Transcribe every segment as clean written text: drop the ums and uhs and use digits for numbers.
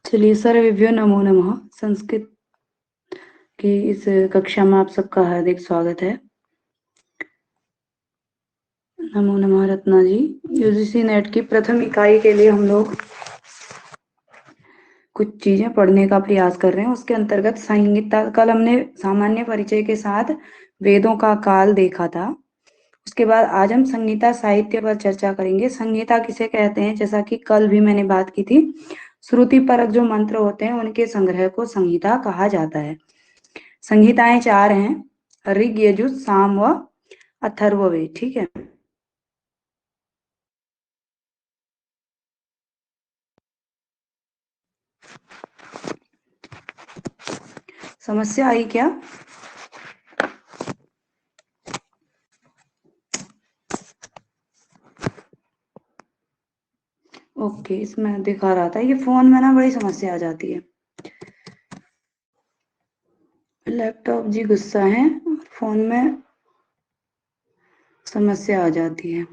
चलिए सर्वेभ्यो नमो नमः। संस्कृत की इस कक्षा में आप सबका हार्दिक स्वागत है। नमो नमः रत्ना जी। यूजीसी नेट की प्रथम इकाई के लिए हम लोग कुछ चीजें पढ़ने का प्रयास कर रहे हैं। उसके अंतर्गत संहिता, कल हमने सामान्य परिचय के साथ वेदों का काल देखा था। उसके बाद आज हम संहिता साहित्य पर चर्चा करेंगे। संहिता किसे कहते हैं, जैसा कि कल भी मैंने बात की थी, श्रुति परक जो मंत्र होते हैं उनके संग्रह को संहिता कहा जाता है। संहिताएं 4 हैं, ऋग, यजुर, साम व अथर्ववेद। ठीक है, समस्या आई क्या? ओके, इसमें दिखा रहा था, ये फोन में ना बड़ी समस्या आ जाती है। लैपटॉप जी गुस्सा है, फोन में समस्या आ जाती है।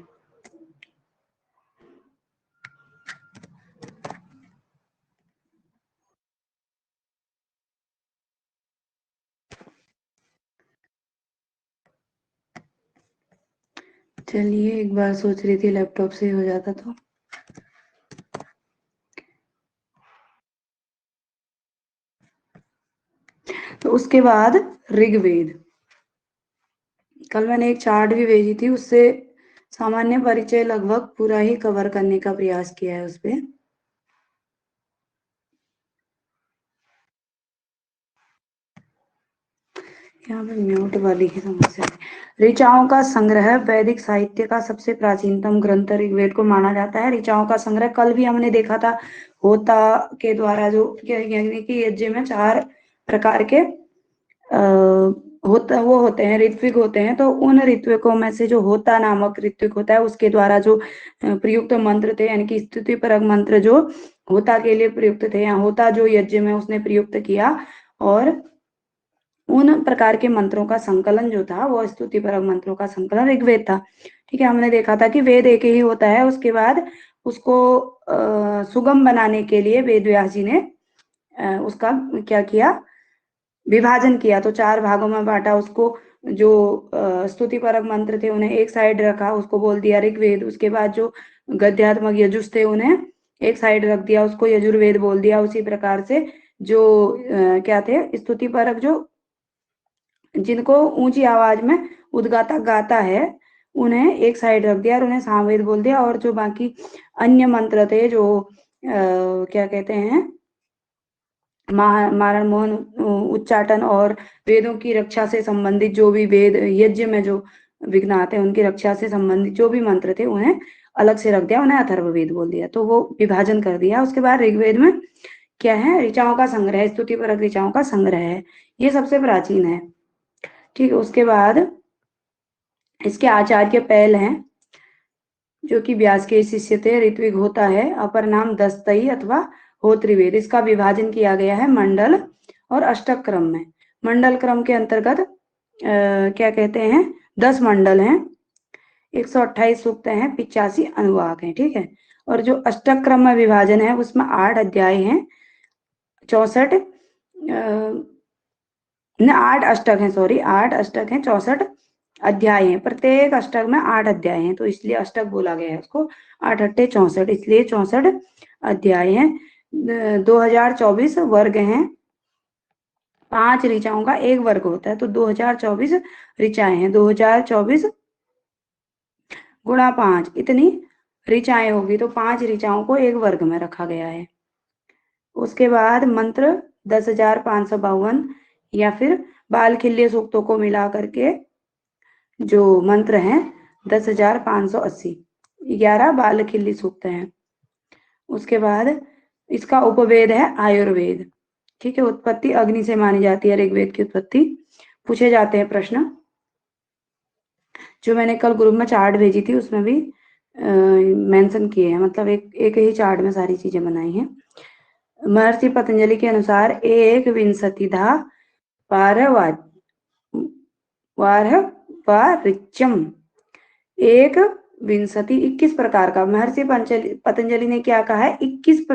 चलिए, एक बार सोच रही थी लैपटॉप से हो जाता तो उसके बाद ऋग्वेद। कल मैंने एक चार्ट भी भेजी थी, उससे सामान्य परिचय लगभग पूरा ही कवर करने का प्रयास किया है। उस पे यहाँ पे म्यूट वाली ही समस्या है। ऋचाओं का संग्रह वैदिक साहित्य का सबसे प्राचीनतम ग्रंथ ऋग्वेद को माना जाता है। ऋचाओं का संग्रह कल भी हमने देखा था, होता के द्वारा जो यानी कि यज्ञ में 4 प्रकार के होता वो होते हैं, ऋत्विक होते हैं। तो उन ऋत्विकों में से जो होता नामक ऋत्विक होता है, उसके द्वारा जो प्रयुक्त मंत्र थे, यानी कि स्तुति परक मंत्र जो होता के लिए प्रयुक्त थे, या होता जो यज्ञ में उसने प्रयुक्त किया, और उन प्रकार के मंत्रों का संकलन जो था वो स्तुति परक मंत्रों का संकलन ऋग्वेद था। ठीक है, हमने देखा था कि वेद एक ही होता है। उसके बाद उसको सुगम बनाने के लिए वेद व्यास जी ने उसका क्या किया, विभाजन किया। तो 4 भागों में बांटा उसको। जो स्तुति परक मंत्र थे उन्हें एक साइड रखा, उसको बोल दिया ऋग्वेद। उसके बाद जो गद्यात्मक यजुष थे उन्हें एक साइड रख दिया, उसको यजुर्वेद बोल दिया। उसी प्रकार से जो क्या थे, स्तुति परक जो जिनको ऊंची आवाज में उद्गाता गाता है उन्हें एक साइड रख दिया और उन्हें सामवेद बोल दिया। और जो बाकी अन्य मंत्र थे जो क्या कहते हैं, मारण मोहन उच्चाटन और वेदों की रक्षा से संबंधित जो भी वेद यज्ञ में जो विघ्न आते हैं उनकी रक्षा से संबंधित जो भी मंत्र थे उन्हें अलग से रख दिया, उन्हें अथर्ववेद बोल दिया। तो वो विभाजन कर दिया। उसके बाद ऋग्वेद में क्या है, ऋचाओं का संग्रह, स्तुति परक ऋचाओं का संग्रह है, ये सबसे प्राचीन है। ठीक है, उसके बाद इसके आचार्य पैल हैं जो कि व्यास के शिष्य थे। ऋत्विक होता है, अपर नाम दस्तई अथवा होत्रिवेद। इसका विभाजन किया गया है मंडल और अष्टक क्रम में। मंडल क्रम के अंतर्गत क्या कहते हैं, 10 मंडल हैं, 128 सूक्त हैं, 85 अनुवाक हैं। ठीक है, और जो अष्टक क्रम में विभाजन है उसमें 8 अध्याय हैं, 64 8 अष्टक हैं, सॉरी 8 अष्टक हैं, 64 अध्याय हैं। प्रत्येक अष्टक में 8 अध्याय हैं, तो इसलिए अष्टक बोला गया है उसको। 8 अट्ठे 64, इसलिए 64 अध्याय हैं। 2024 वर्ग हैं। 5 ऋचाओं का एक वर्ग होता है, तो 2024 ऋचाएं हैं। 2024 गुणा 5, इतनी ऋचाएं होगी, तो 5 ऋचाओं को एक वर्ग में रखा गया है। उसके बाद मंत्र 10,552, या फिर बाल खिल्य सूक्तों को मिला करके जो मंत्र हैं 10,580, 11 बाल खिल्ली सूक्त हैं। उसके बाद इसका उपवेद है आयुर्वेद। ठीक है, उत्पत्ति अग्नि से मानी जाती है ऋग्वेद की उत्पत्ति। पूछे जाते हैं प्रश्न, जो मैंने कल ग्रुप में चार्ट भेजी थी उसमें भी मेंशन किए हैं, मतलब एक ही चार्ट में सारी चीजें बनाई हैं। महर्षि पतंजलि के अनुसार एक विंशतिधा वारवारिच्यम, एक विंशति 21 प्रकार का। महर्षि पतंजलि ने क्या कहा है, 21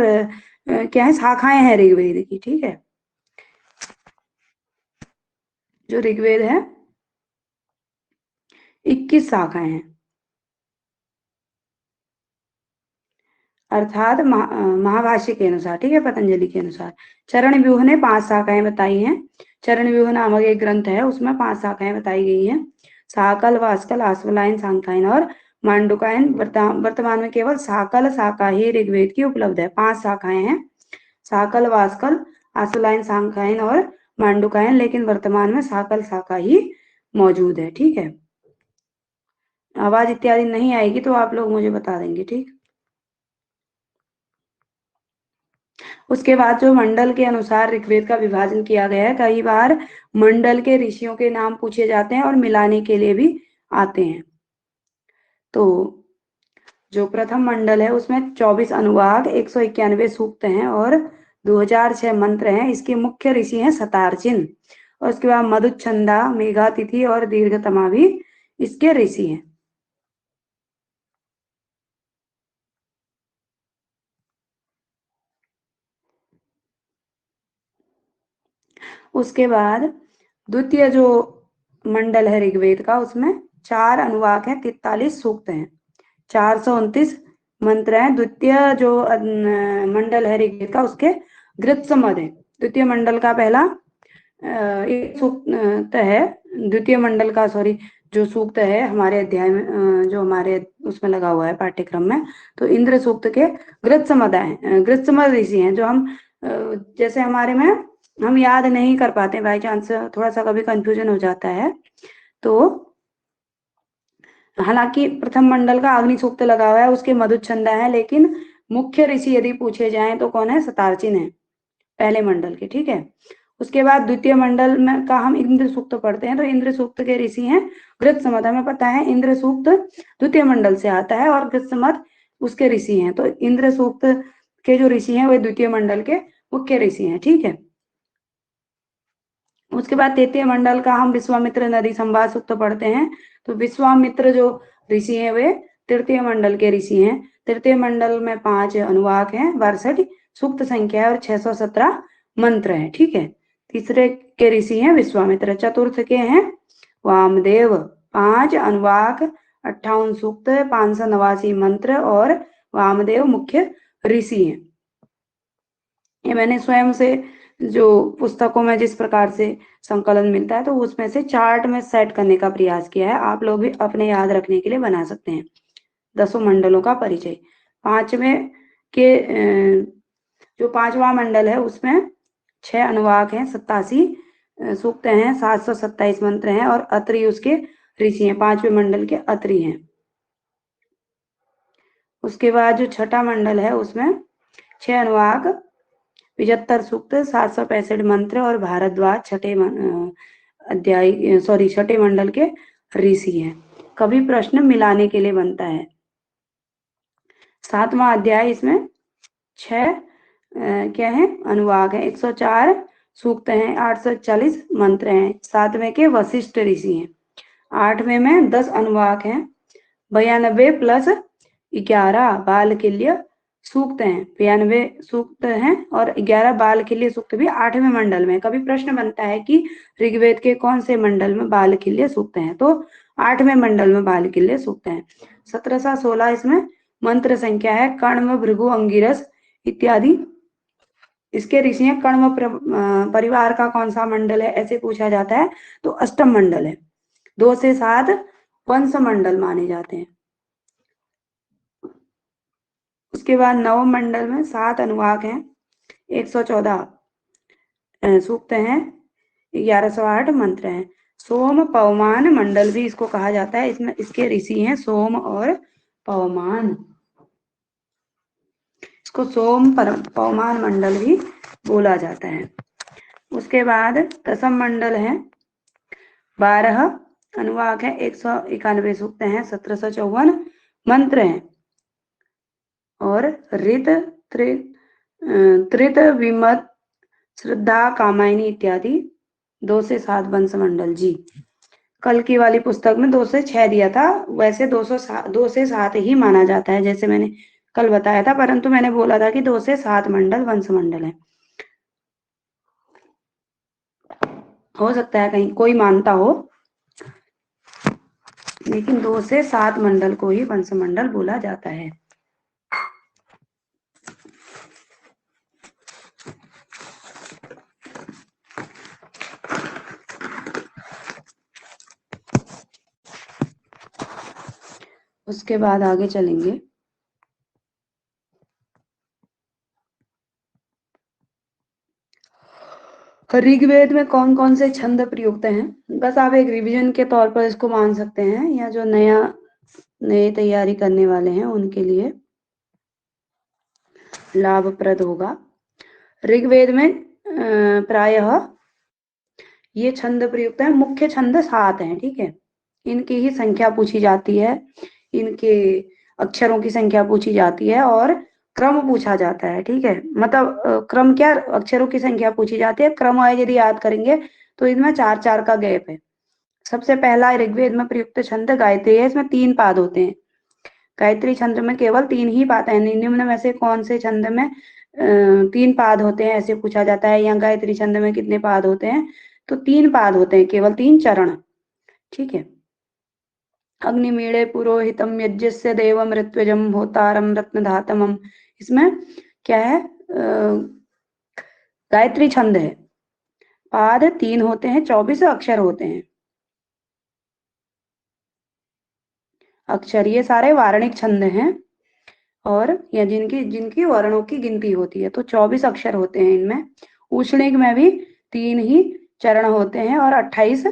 क्या है, शाखाएं हैं ऋग्वेद की, ठीक है। जो ऋग्वेद है 21 शाखाएं हैं, अर्थात महाभाष्य के अनुसार, ठीक है, पतंजलि के अनुसार। चरण व्यूह ने 5 शाखाएं बताई हैं। चरण व्यूह नामक एक ग्रंथ है, उसमें 5 शाखाएं बताई गई हैं। साकल, वास्कल, आश्वलायन, सांख्यायन और मांडुकायन। वर्तमान में केवल साकल शाखा ही ऋग्वेद की उपलब्ध है। 5 शाखाएं हैं, साकल, वास्कल, आश्वलायन, सांख्यायन और मांडुकायन, लेकिन वर्तमान में साकल शाखा ही मौजूद है, ठीक है। आवाज इत्यादि नहीं आएगी तो आप लोग मुझे बता देंगे, ठीक। उसके बाद जो मंडल के अनुसार ऋग्वेद का विभाजन किया गया है, कई बार मंडल के ऋषियों के नाम पूछे जाते हैं और मिलाने के लिए भी आते हैं। तो जो प्रथम मंडल है उसमें 24 अनुवाक, 191 सूक्त हैं और 2006 मंत्र हैं। इसके मुख्य ऋषि हैं सतार्चिन, और उसके बाद मधुच्छंदा, मेघातिथि और दीर्घतमा भी इसके ऋषि हैं। उसके बाद द्वितीय जो मंडल है ऋग्वेद का, उसमें 4 अनुवाक हैं, 43 सूक्त हैं, 429 मंत्र हैं। द्वितीय जो मंडल है ऋग्वेद का, उसके गृत्समद है। द्वितीय मंडल का पहला एक सूक्त है, द्वितीय मंडल का, सॉरी, जो सूक्त है हमारे अध्याय में, जो हमारे उसमें लगा हुआ है पाठ्यक्रम में, तो इंद्र सूक्त के गृत्समद है, गृत्समद ऋषि हैं। जो हम जैसे हमारे में हम याद नहीं कर पाते, बाई चांस थोड़ा सा कभी कंफ्यूजन हो जाता है, तो हालांकि प्रथम मंडल का अग्नि सूक्त लगा हुआ है, उसके मधुच्छंदा है, लेकिन मुख्य ऋषि यदि पूछे जाएं तो कौन है, सतार्चिन है पहले मंडल के, ठीक है। उसके बाद द्वितीय मंडल में का हम इंद्र सूक्त पढ़ते हैं, तो इंद्र सूक्त के ऋषि हैं गृत्समद। हमें पता है इंद्र सूक्त द्वितीय मंडल से आता है और गृत्समद उसके ऋषि हैं, तो इंद्र सूक्त के जो ऋषि हैं वे द्वितीय मंडल के मुख्य ऋषि हैं, ठीक है। उसके बाद तृतीय मंडल का हम विश्वामित्र नदी संवाद सूक्त पढ़ते हैं, तो विश्वामित्र जो ऋषि हैं वे तृतीय मंडल के ऋषि हैं। तृतीय मंडल में 5 अनुवाक हैं, 62 सूक्त संख्या है और 617 मंत्र हैं, ठीक है। तीसरे के ऋषि हैं विश्वामित्र। चतुर्थ के हैं वामदेव, 5 अनुवाक, 58 सूक्त, 589 मंत्र और वामदेव मुख्य ऋषि हैं। ये मैंने स्वयं से जो पुस्तकों में जिस प्रकार से संकलन मिलता है, तो उसमें से चार्ट में सेट करने का प्रयास किया है। आप लोग भी अपने याद रखने के लिए बना सकते हैं। 10 मंडलों का परिचय। पांचवें के जो 5वां मंडल है उसमें 6 अनुवाक हैं, 87 सूक्त हैं, 727 मंत्र हैं और अत्रि उसके ऋषि हैं। 5वें मंडल के अत्रि हैं। उसके बाद जो छठा मंडल है उसमें 6 अनुवाक, 75 सूक्त, 765 मंत्र और भारद्वाज छठे छठे मंडल के ऋषि हैं। कभी प्रश्न मिलाने के लिए बनता है। 7वां अध्याय, इसमें 6 क्या है, अनुवाक है, 104 सूक्त हैं, 840 मंत्र हैं। 7वें के वशिष्ठ ऋषि हैं। 8वें में 10 अनुवाक हैं, 92 प्लस 11 बालकिल्य सूक्त हैं, 92 सूक्त हैं और 11 बालकिल्य सूक्त भी 8वें मंडल में। कभी प्रश्न बनता है कि ऋग्वेद के कौन से मंडल में बालकिल्य सूक्त हैं, तो 8वें मंडल में बालकिल्य सूक्त हैं। 1716 इसमें मंत्र संख्या है, कण्व, भृगु, अंगिरस इत्यादि इसके ऋषि हैं। कण्व परिवार का कौन सा मंडल है ऐसे पूछा जाता है, तो अष्टम मंडल है। 2 से 7 वंश मंडल माने जाते हैं। उसके बाद नवम मंडल में 7 अनुवाक हैं, 114 सूक्त हैं, 1108 मंत्र हैं। सोम पवमान मंडल भी इसको कहा जाता है। इसमें इसके ऋषि हैं सोम और पवमान। इसको सोम पवमान मंडल भी बोला जाता है। उसके बाद दसम मंडल है, 12 अनुवाक है, 191 सूक्त हैं, 1754 मंत्र हैं और ऋत, त्रित, विमत, श्रद्धा, कामायनी इत्यादि 2 से 7 वंश मंडल। जी, कल की वाली पुस्तक में 2 से 6 दिया था, वैसे 2 से 7 ही माना जाता है, जैसे मैंने कल बताया था, परंतु मैंने बोला था कि 2 से 7 मंडल वंश मंडल है। हो सकता है कहीं कोई मानता हो, लेकिन 2 से 7 मंडल को ही वंश मंडल बोला जाता है। उसके बाद आगे चलेंगे। ऋग्वेद में कौन कौन से छंद प्रयुक्त हैं, बस आप एक रिवीजन के तौर पर इसको मान सकते हैं, या जो नए तैयारी करने वाले हैं उनके लिए लाभप्रद होगा। ऋग्वेद में प्रायः ये छंद प्रयुक्त है। मुख्य छंद 7 हैं, ठीक है। इनकी ही संख्या पूछी जाती है, इनके अक्षरों की संख्या पूछी जाती है और क्रम पूछा जाता है, ठीक है। मतलब क्रम क्या, अक्षरों की संख्या पूछी जाती है, क्रम यदि याद करेंगे तो इनमें 4-4 का गैप है। सबसे पहला ऋग्वेद में प्रयुक्त छंद गायत्री है, इसमें 3 पाद होते हैं। गायत्री छंद में केवल 3 ही पाद है। निम्न में से कौन से छंद में 3 पाद होते हैं, ऐसे पूछा जाता है। या गायत्री छंद में कितने पाद होते हैं, तो 3 पाद होते हैं, केवल 3 चरण, ठीक है। अग्निमीळे पुरोहितम यज्ञस्य देवम ऋत्विजम होतारम रत्नधातमम। इसमें क्या है, गायत्री छंद है, पाद 3 होते हैं, 24 अक्षर होते हैं। अक्षर ये सारे वार्णिक छंद हैं, और या जिनकी जिनकी वर्णों की गिनती होती है, तो 24 अक्षर होते हैं इनमें। उष्णिक में भी 3 ही चरण होते हैं और 28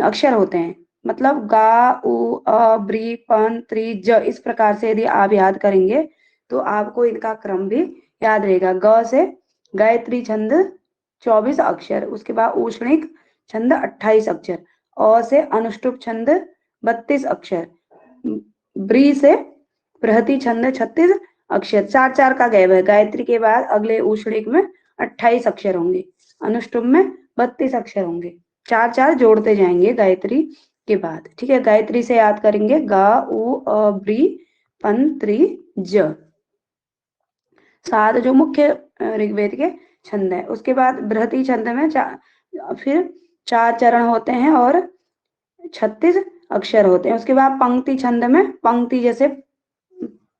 अक्षर होते हैं। मतलब गा उ अ ब्री पन त्रि ज, इस प्रकार से यदि आप याद करेंगे तो आपको इनका क्रम भी याद रहेगा। ग से गायत्री छंद 24 अक्षर, उसके बाद उष्णिक छंद 28 अक्षर, अ से अनुष्टुप छंद 32 अक्षर, ब्री से बृहति छंद 36 अक्षर। 4-4 का गैप है। गायत्री के बाद अगले उष्णिक में 28 अक्षर होंगे, अनुष्टुप में 32 अक्षर होंगे। 4-4 जोड़ते जाएंगे गायत्री के बाद, ठीक है। गायत्री से याद करेंगे गा उ अ ब्री पन त्रि ज, 7 जो मुख्य ऋग्वेद के छंद है। उसके बाद बृहति छंद में फिर 4 चरण होते हैं और 36 अक्षर होते हैं। उसके बाद पंक्ति छंद में, पंक्ति जैसे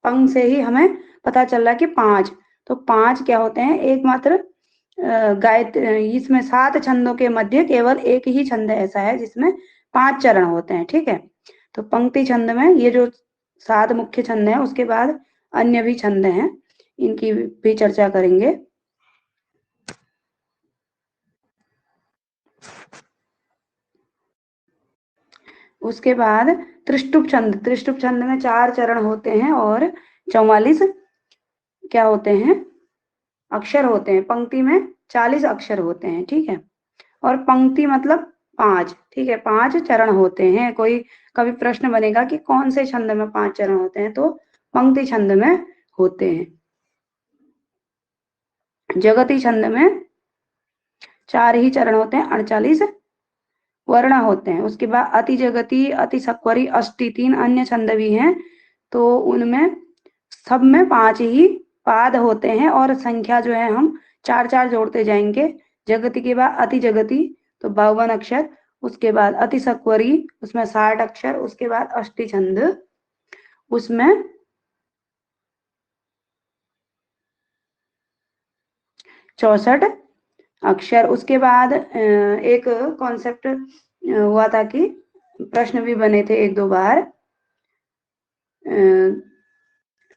पंग से ही हमें पता चल रहा है कि 5, तो 5 क्या होते हैं, एकमात्र गायत्री, इसमें 7 छंदों के मध्य केवल एक ही छंद ऐसा है जिसमें 5 चरण होते हैं, ठीक है। तो पंक्ति छंद में ये जो 7 मुख्य छंद है, उसके बाद अन्य भी छंद हैं, इनकी भी चर्चा करेंगे। उसके बाद त्रिष्टुप छंद, त्रिष्टुप छंद में 4 चरण होते हैं और 44 क्या होते हैं, अक्षर होते हैं। पंक्ति में 40 अक्षर होते हैं, ठीक है। और पंक्ति मतलब 5, ठीक है, 5 चरण होते हैं। कोई कभी प्रश्न बनेगा कि कौन से छंद में 5 चरण होते हैं, तो पंक्ति छंद में होते हैं। जगती छंद में 4 ही चरण होते हैं, 48 वर्ण होते हैं। उसके बाद अति जगती, अति सक्वरी, अष्टि, 3 अन्य छंद भी हैं, तो उनमें सब में 5 ही पाद होते हैं और संख्या जो है हम 4-4 जोड़ते जाएंगे। जगती के बाद अति जगती तो 52 अक्षर, उसके बाद अति सक्वरी उसमें 60 अक्षर, उसके बाद अष्टि छंद उसमें 64 अक्षर। उसके बाद एक कॉन्सेप्ट हुआ था कि प्रश्न भी बने थे 1-2 बार,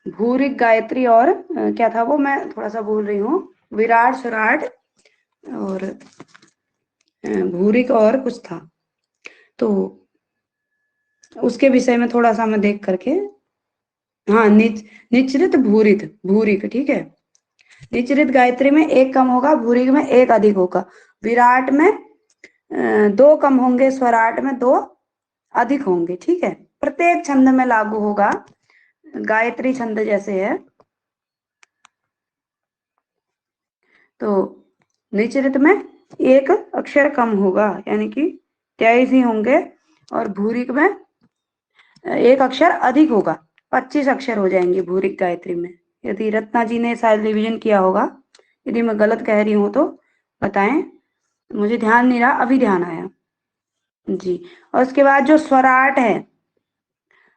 भूरिक गायत्री और क्या था वो, मैं थोड़ा सा भूल रही हूँ, विराट सुराट और भूरिक और कुछ था, तो उसके विषय में थोड़ा सा मैं देख करके, हाँ निचरित भूरित भूरिक, ठीक है। निचरित गायत्री में 1 कम होगा, भूरिक में 1 अधिक होगा, विराट में 2 कम होंगे, स्वराट में 2 अधिक होंगे, ठीक है। प्रत्येक छंद में लागू होगा, गायत्री छंद जैसे है। तो निचरित में 1 अक्षर कम होगा, यानी कि 23 ही होंगे, और भूरिक में 1 अक्षर अधिक होगा, 25 अक्षर हो जाएंगे भूरिक गायत्री में। यदि रत्ना जी ने शायद रिवीजन किया होगा, यदि मैं गलत कह रही हूँ तो बताएं, मुझे ध्यान नहीं रहा, अभी ध्यान आया जी। और उसके बाद जो स्वराट है,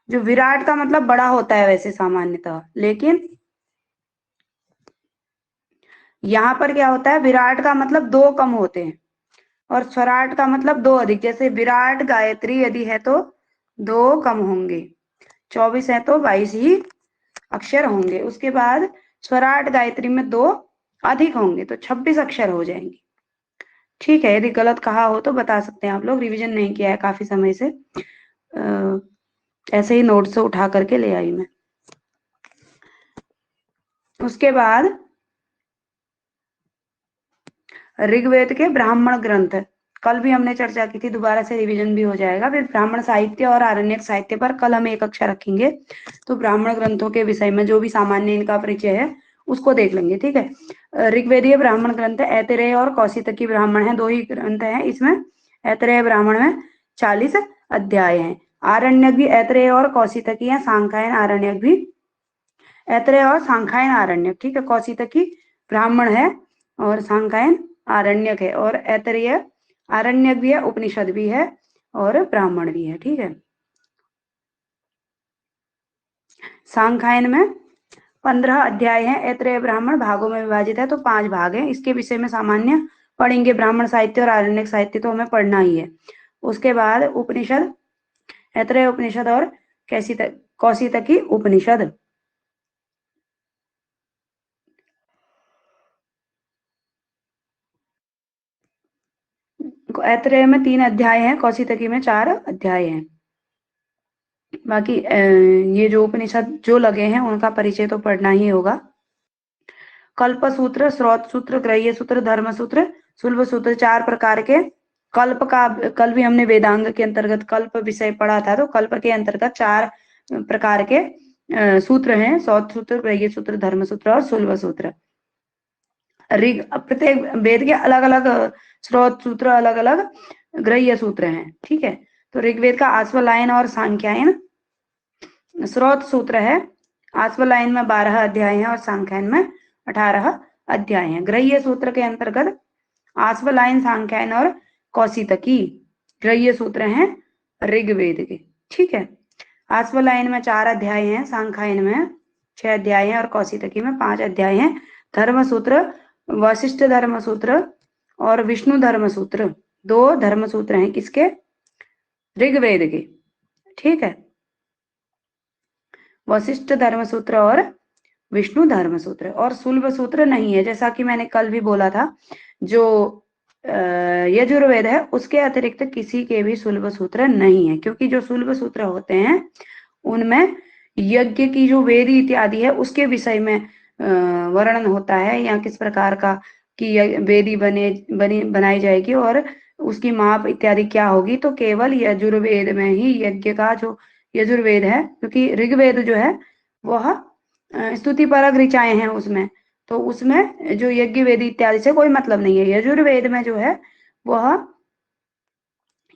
जो विराट का मतलब बड़ा होता है वैसे सामान्यतः, लेकिन यहाँ पर क्या होता है, विराट का मतलब 2 कम होते हैं और स्वराट का मतलब 2 अधिक। जैसे विराट गायत्री यदि है तो 2 कम होंगे, 24 है तो 22 ही अक्षर होंगे। उसके बाद स्वराट गायत्री में 2 अधिक होंगे तो 26 अक्षर हो जाएंगे। ठीक है, यदि गलत कहा हो तो बता सकते हैं आप लोग, रिवीजन नहीं किया है काफी समय से, ऐसे ही नोट से उठा करके ले आई मैं। उसके बाद ऋग्वेद के ब्राह्मण ग्रंथ, कल भी हमने चर्चा की थी, दोबारा से रिवीजन भी हो जाएगा। फिर ब्राह्मण साहित्य और आरण्यक साहित्य पर कल हम एक कक्षा रखेंगे, तो ब्राह्मण ग्रंथों के विषय में जो भी सामान्य इनका परिचय है उसको देख लेंगे। ठीक है, ऋग्वेदीय ब्राह्मण ग्रंथ ऐतरेय और कौशितकी ब्राह्मण है, 2 ही ग्रंथ हैं इसमें। ऐतरेय ब्राह्मण में 40 अध्याय हैं। आरण्यक भी ऐतरेय और कौशितकी है, सांख्यायन आरण्यक भी ऐतरेय और सांख्यायन आरण्यक। ठीक है, कौशितकी ब्राह्मण है और सांख्यायन आरण्यक है, और ऐतरेय आरण्यक भी है, उपनिषद भी है और ब्राह्मण भी है। ठीक है, सांख्यायन में 15 अध्याय हैं। ऐतरेय ब्राह्मण भागों में विभाजित है, तो 5 भाग हैं। इसके विषय में सामान्य पढ़ेंगे, ब्राह्मण साहित्य और आरण्यक साहित्य तो हमें पढ़ना ही है। उसके बाद उपनिषद, ऐतरेय उपनिषद और कौशितकी उपनिषद। ऐतरेय में 3 अध्याय हैं, कौशितकी में 4 अध्याय हैं। बाकी ये जो उपनिषद जो लगे हैं उनका परिचय तो पढ़ना ही होगा। कल्प सूत्र, स्रोत सूत्र, ग्रह्य सूत्र, धर्म सूत्र, शुल्ब सूत्र, 4 प्रकार के कल्प का, कल भी हमने वेदांग के अंतर्गत कल्प विषय पढ़ा था, तो कल्प के अंतर्गत 4 प्रकार के सूत्र हैं, स्रोत सूत्र, ग्रह्य सूत्र, धर्म सूत्र और शुल्ब सूत्र। ऋग, प्रत्येक वेद के अलग अलग स्रोत सूत्र, अलग अलग ग्रह्य सूत्र हैं। ठीक है, तो ऋग्वेद का आश्वलायन और सांख्यायन स्रोत सूत्र है। आश्वलायन में 12 अध्याय हैं और सांख्यायन में 18 अध्याय हैं। ग्रह्य सूत्र के अंतर्गत आश्वलायन, सांख्यायन और कौशितकी ग्रह्य सूत्र हैं ऋग्वेद के। ठीक है, आश्वलायन में 4 अध्याय हैं, सांख्यायन में 6 अध्याय हैं और कौशितकी में 5 अध्याय हैं। धर्म सूत्र, वशिष्ठ धर्म सूत्र और विष्णु धर्म सूत्र, 2 धर्म सूत्र हैं किसके, ऋग्वेद के। ठीक है, वशिष्ठ धर्म सूत्र और विष्णु धर्म सूत्र, और शुल्ब सूत्र नहीं है, जैसा कि मैंने कल भी बोला था। जो यजुर्वेद है उसके अतिरिक्त किसी के भी शुल्ब सूत्र नहीं है, क्योंकि जो शुल्ब सूत्र होते हैं उनमें यज्ञ की जो वेदी इत्यादि है उसके विषय में वर्णन होता है, या किस प्रकार का कि वेदी बनाई जाएगी और उसकी माप इत्यादि क्या होगी, तो केवल यजुर्वेद में ही यज्ञ का, जो यजुर्वेद है, क्योंकि ऋग्वेद जो है वह स्तुति परक ऋचाएं हैं उसमें, तो उसमें जो यज्ञ वेदी इत्यादि से कोई मतलब नहीं है। यजुर्वेद में जो है वह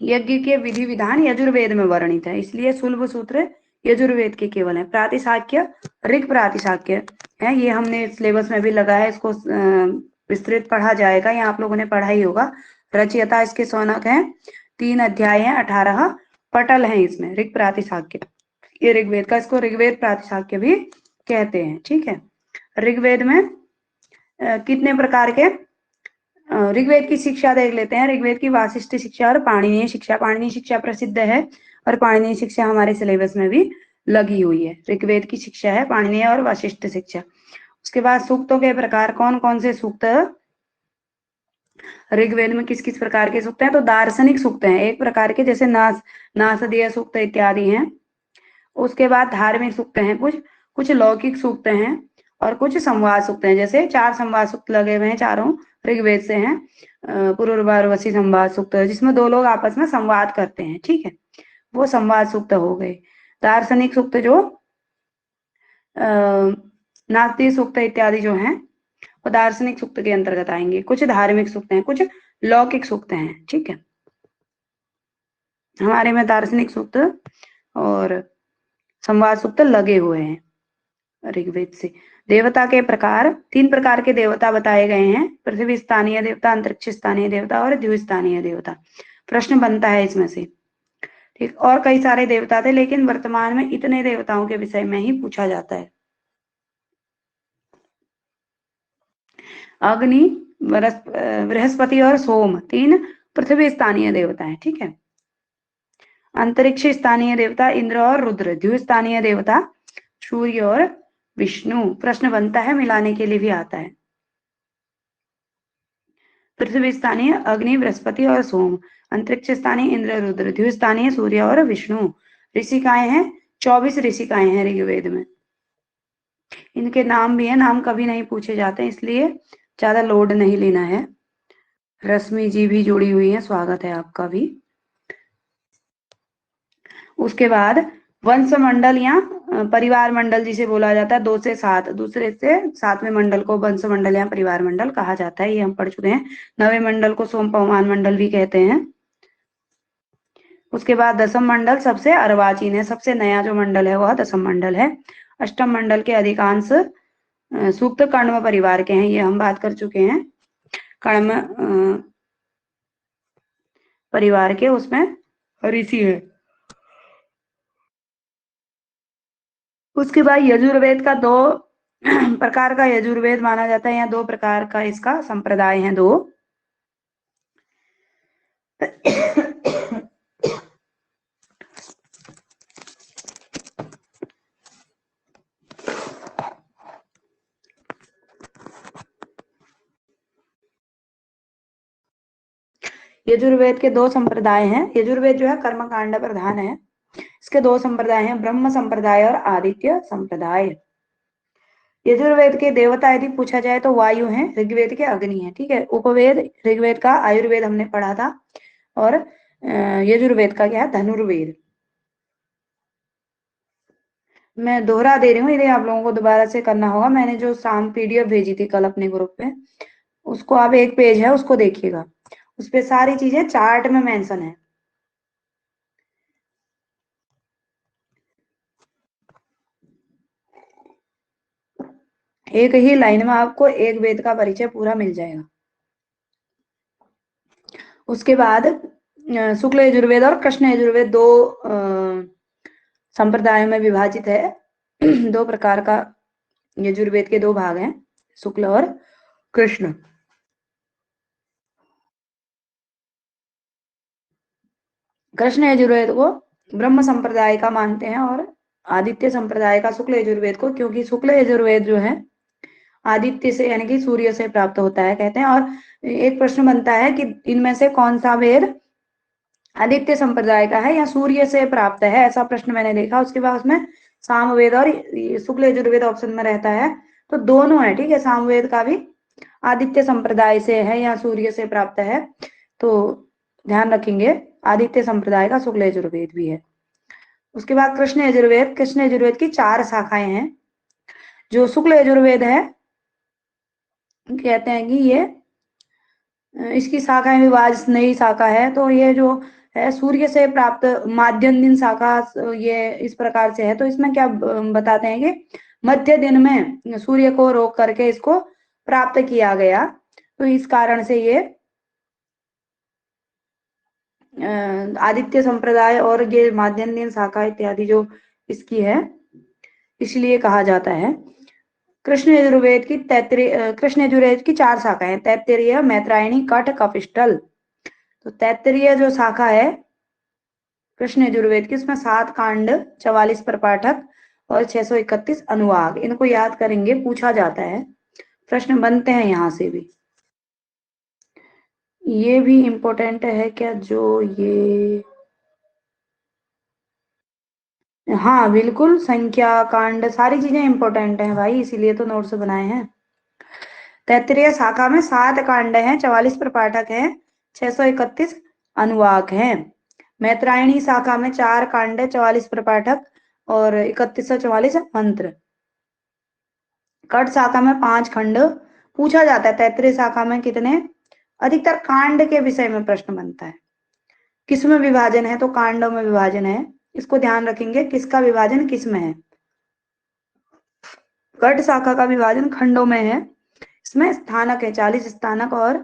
यज्ञ के विधि विधान यजुर्वेद में वर्णित है, इसलिए शुल्ब सूत्र यजुर्वेद के केवल है। प्रातिशाख्य, ऋग प्रातिशाख्य है, ये हमने सिलेबस में भी लगा है, इसको विस्तृत पढ़ा जाएगा, या आप लोगों ने पढ़ा ही होगा। रचयिता इसके शौनक हैं, 3 अध्याय हैं, 18 पटल हैं इसमें, ऋग प्रातिशाख्य ये ऋग्वेद का, इसको ऋग्वेद प्रातिशाख्य भी कहते हैं। ठीक है, ऋग्वेद में कितने प्रकार के, ऋग्वेद की शिक्षा देख लेते हैं। ऋग्वेद की वाशिष्ठ शिक्षा और पाणिनीय शिक्षा, पाणिनीय शिक्षा प्रसिद्ध है और पाणिनीय शिक्षा हमारे सिलेबस में भी लगी हुई है। ऋग्वेद की शिक्षा है पाणिनीय और वाशिष्ठ शिक्षा। उसके बाद सूक्तों के प्रकार, कौन कौन से सूक्त ऋग्वेद में किस किस प्रकार के सूक्त हैं, तो दार्शनिक सूक्त हैं एक प्रकार के, जैसे नासदीय सूक्त इत्यादि हैं। उसके बाद धार्मिक सूक्त हैं कुछ, कुछ लौकिक सूक्त हैं और कुछ संवाद सूक्त हैं। जैसे 4 संवाद सूक्त लगे हुए हैं, चारों ऋग्वेद से हैं। पुरुर्वारवसी संवाद सूक्त, जिसमें 2 लोग आपस में संवाद करते हैं। ठीक है, वो संवाद सूक्त हो गए। दार्शनिक सूक्त जो नास्तिक सूक्त इत्यादि जो हैं वो दार्शनिक सूक्त के अंतर्गत आएंगे। कुछ धार्मिक सूक्त हैं, कुछ लौकिक सूक्त हैं। ठीक है, हमारे में दार्शनिक सूक्त और संवाद सूक्त लगे हुए हैं ऋग्वेद से। देवता के प्रकार, 3 प्रकार के देवता बताए गए हैं, पृथ्वी स्थानीय देवता, अंतरिक्ष स्थानीय देवता और द्यु स्थानीय देवता। प्रश्न बनता है इसमें से, ठीक। और कई सारे देवता थे, लेकिन वर्तमान में इतने देवताओं के विषय में ही पूछा जाता है। अग्नि, बृहस्पति और सोम 3 पृथ्वी स्थानीय देवता है, ठीक है। अंतरिक्ष स्थानीय देवता इंद्र और रुद्र, द्यु स्थानीय देवता सूर्य और विष्णु। प्रश्न बनता है, मिलाने के लिए भी आता है। पृथ्वी स्थानीय अग्नि, बृहस्पति और सोम, अंतरिक्ष स्थानीय इंद्र रुद्र, द्यु स्थानीय सूर्य और विष्णु। ऋषिकाएं हैं 24 ऋषिकाएं हैं ऋग्वेद में। इनके नाम भी है, नाम कभी नहीं पूछे जाते, इसलिए ज्यादा लोड नहीं लेना है। रश्मि जी भी जुड़ी हुई है, स्वागत है आपका भी। उसके बाद वंश मंडल या परिवार मंडल जिसे बोला जाता है, 2 से 7, दूसरे से 7वें मंडल को वंश मंडल या परिवार मंडल कहा जाता है, ये हम पढ़ चुके हैं। 9वें मंडल को सोम पवमान मंडल भी कहते हैं। उसके बाद 10म मंडल सबसे अर्वाचीन है, सबसे नया जो मंडल है वह 10म मंडल है। अष्टम मंडल के अधिकांश सूक्त कण्व परिवार के हैं, ये हम बात कर चुके हैं। कण्व परिवार के उसमें ऋषि है। उसके बाद यजुर्वेद का 2 प्रकार का यजुर्वेद माना जाता है, या 2 प्रकार का इसका संप्रदाय है 2। यजुर्वेद के 2 संप्रदाय हैं। यजुर्वेद जो है कर्मकांड प्रधान है। इसके 2 संप्रदाय हैं, ब्रह्म संप्रदाय और आदित्य संप्रदाय। यजुर्वेद के देवता यदि पूछा जाए तो वायु है, ऋग्वेद के अग्नि है, ठीक है। उपवेद ऋग्वेद का आयुर्वेद हमने पढ़ा था, और यजुर्वेद का क्या है, धनुर्वेद। मैं दोहरा दे रही हूँ, यदि आप लोगों को दोबारा से करना होगा, मैंने जो शाम पीडीएफ भेजी थी कल अपने ग्रुप पे, उसको आप, एक पेज है उसको देखिएगा, उस पे सारी चीजें चार्ट में मेंशन है। एक ही लाइन में आपको एक वेद का परिचय पूरा मिल जाएगा। उसके बाद शुक्ल यजुर्वेद और कृष्ण यजुर्वेद 2 संप्रदायों में विभाजित है। 2 प्रकार का यजुर्वेद के 2 भाग हैं, शुक्ल और कृष्ण। कृष्ण यजुर्वेद को ब्रह्म संप्रदाय का मानते हैं, और आदित्य संप्रदाय का शुक्ल यजुर्वेद को, क्योंकि शुक्ल यजुर्वेद जो है आदित्य से यानी कि सूर्य से प्राप्त होता है कहते हैं। और एक प्रश्न बनता है कि इनमें से कौन सा वेद आदित्य संप्रदाय का है या सूर्य से प्राप्त है, ऐसा प्रश्न मैंने देखा। उसके बाद उसमें सामवेद और शुक्ल यजुर्वेद ऑप्शन में रहता है, तो दोनों है, ठीक है। सामवेद का भी आदित्य संप्रदाय से है या सूर्य से प्राप्त है, तो ध्यान रखेंगे आदित्य संप्रदाय का शुक्ल यजुर्वेद भी है। उसके बाद कृष्ण यजुर्वेद, कृष्ण यजुर्वेद की 4 शाखाएं हैं। जो शुक्ल यजुर्वेद है कहते हैं कि ये इसकी शाखाएं विभाजित नई शाखा है, तो ये जो है सूर्य से प्राप्त माध्यम दिन शाखा, ये इस प्रकार से है। तो इसमें क्या बताते हैं कि मध्य दिन में सूर्य को रोक करके इसको प्राप्त किया गया, तो इस कारण से ये आदित्य संप्रदाय और ये माध्यम दिन शाखा इत्यादि जो इसकी है, इसलिए कहा जाता है। कृष्ण यजुर्वेद की 4 शाखाएं, तैत्तिरीय, मैत्रायणी, कठ, कपिष्टल। तो तैत्तिरीय जो शाखा है कृष्ण यजुर्वेद की, उसमें 7 कांड, 44 प्रपाठक और 631 अनुवाद। इनको याद करेंगे, पूछा जाता है, प्रश्न बनते हैं यहाँ से भी। ये भी इम्पोर्टेंट है क्या, जो ये, हाँ बिल्कुल, संख्या, कांड, सारी चीजें इंपॉर्टेंट हैं भाई, इसीलिए तो नोट्स बनाए हैं। तैत्तिरीय शाखा में 7 कांड हैं, 44 प्रपाठक हैं, 631 अनुवाक हैं। मैत्रायणी शाखा में 4 कांड, 44 प्रपाठक और 3144 मंत्र। कट शाखा में 5 खंड। पूछा जाता है तैत्तिरीय शाखा में कितने, अधिकतर कांड के विषय में प्रश्न बनता है। किसमें विभाजन है, तो कांडों में विभाजन है। इसको ध्यान रखेंगे, किसका विभाजन किस में है। कट शाखा का विभाजन खंडों में है। इसमें स्थानक है 40 स्थानक और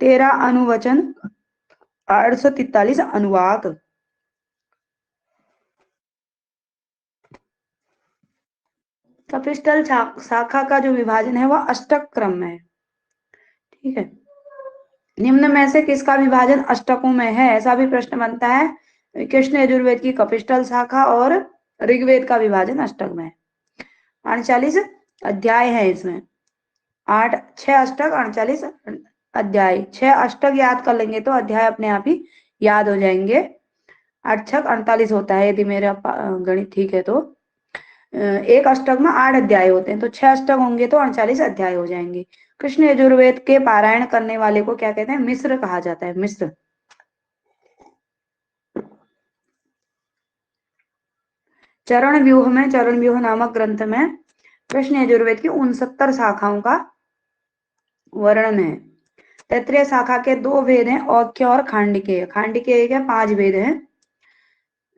13 अनुवचन, 843 अनुवाक। कपिस्थल शाखा का जो विभाजन है वह अष्टक क्रम में है। ठीक है, निम्न में से किसका विभाजन अष्टकों में है, ऐसा भी प्रश्न बनता है। कृष्ण यजुर्वेद की कपिस्थल शाखा और ऋग्वेद का विभाजन अष्टक में है। 48 अध्याय है इसमें, 6 अष्टक 48 अध्याय। 6 अष्टक याद कर लेंगे तो अध्याय अपने आप ही याद हो जाएंगे। 8 छक 48 होता है यदि मेरा गणित ठीक है तो। एक अष्टक में 8 अध्याय होते हैं, तो 6 अष्टक होंगे तो 48 अध्याय हो जाएंगे। कृष्ण यजुर्वेद के पारायण करने वाले को क्या कहते हैं, मिश्र कहा जाता है, मिश्र। चरण व्यूह में, चरण व्यूह नामक ग्रंथ में कृष्ण यजुर्वेद की 69 शाखाओं का वर्णन है। तैत्तिरीय शाखा के 2 भेद हैं, औख्य और खांडिकेय। खांडिकेय के 5 भेद हैं,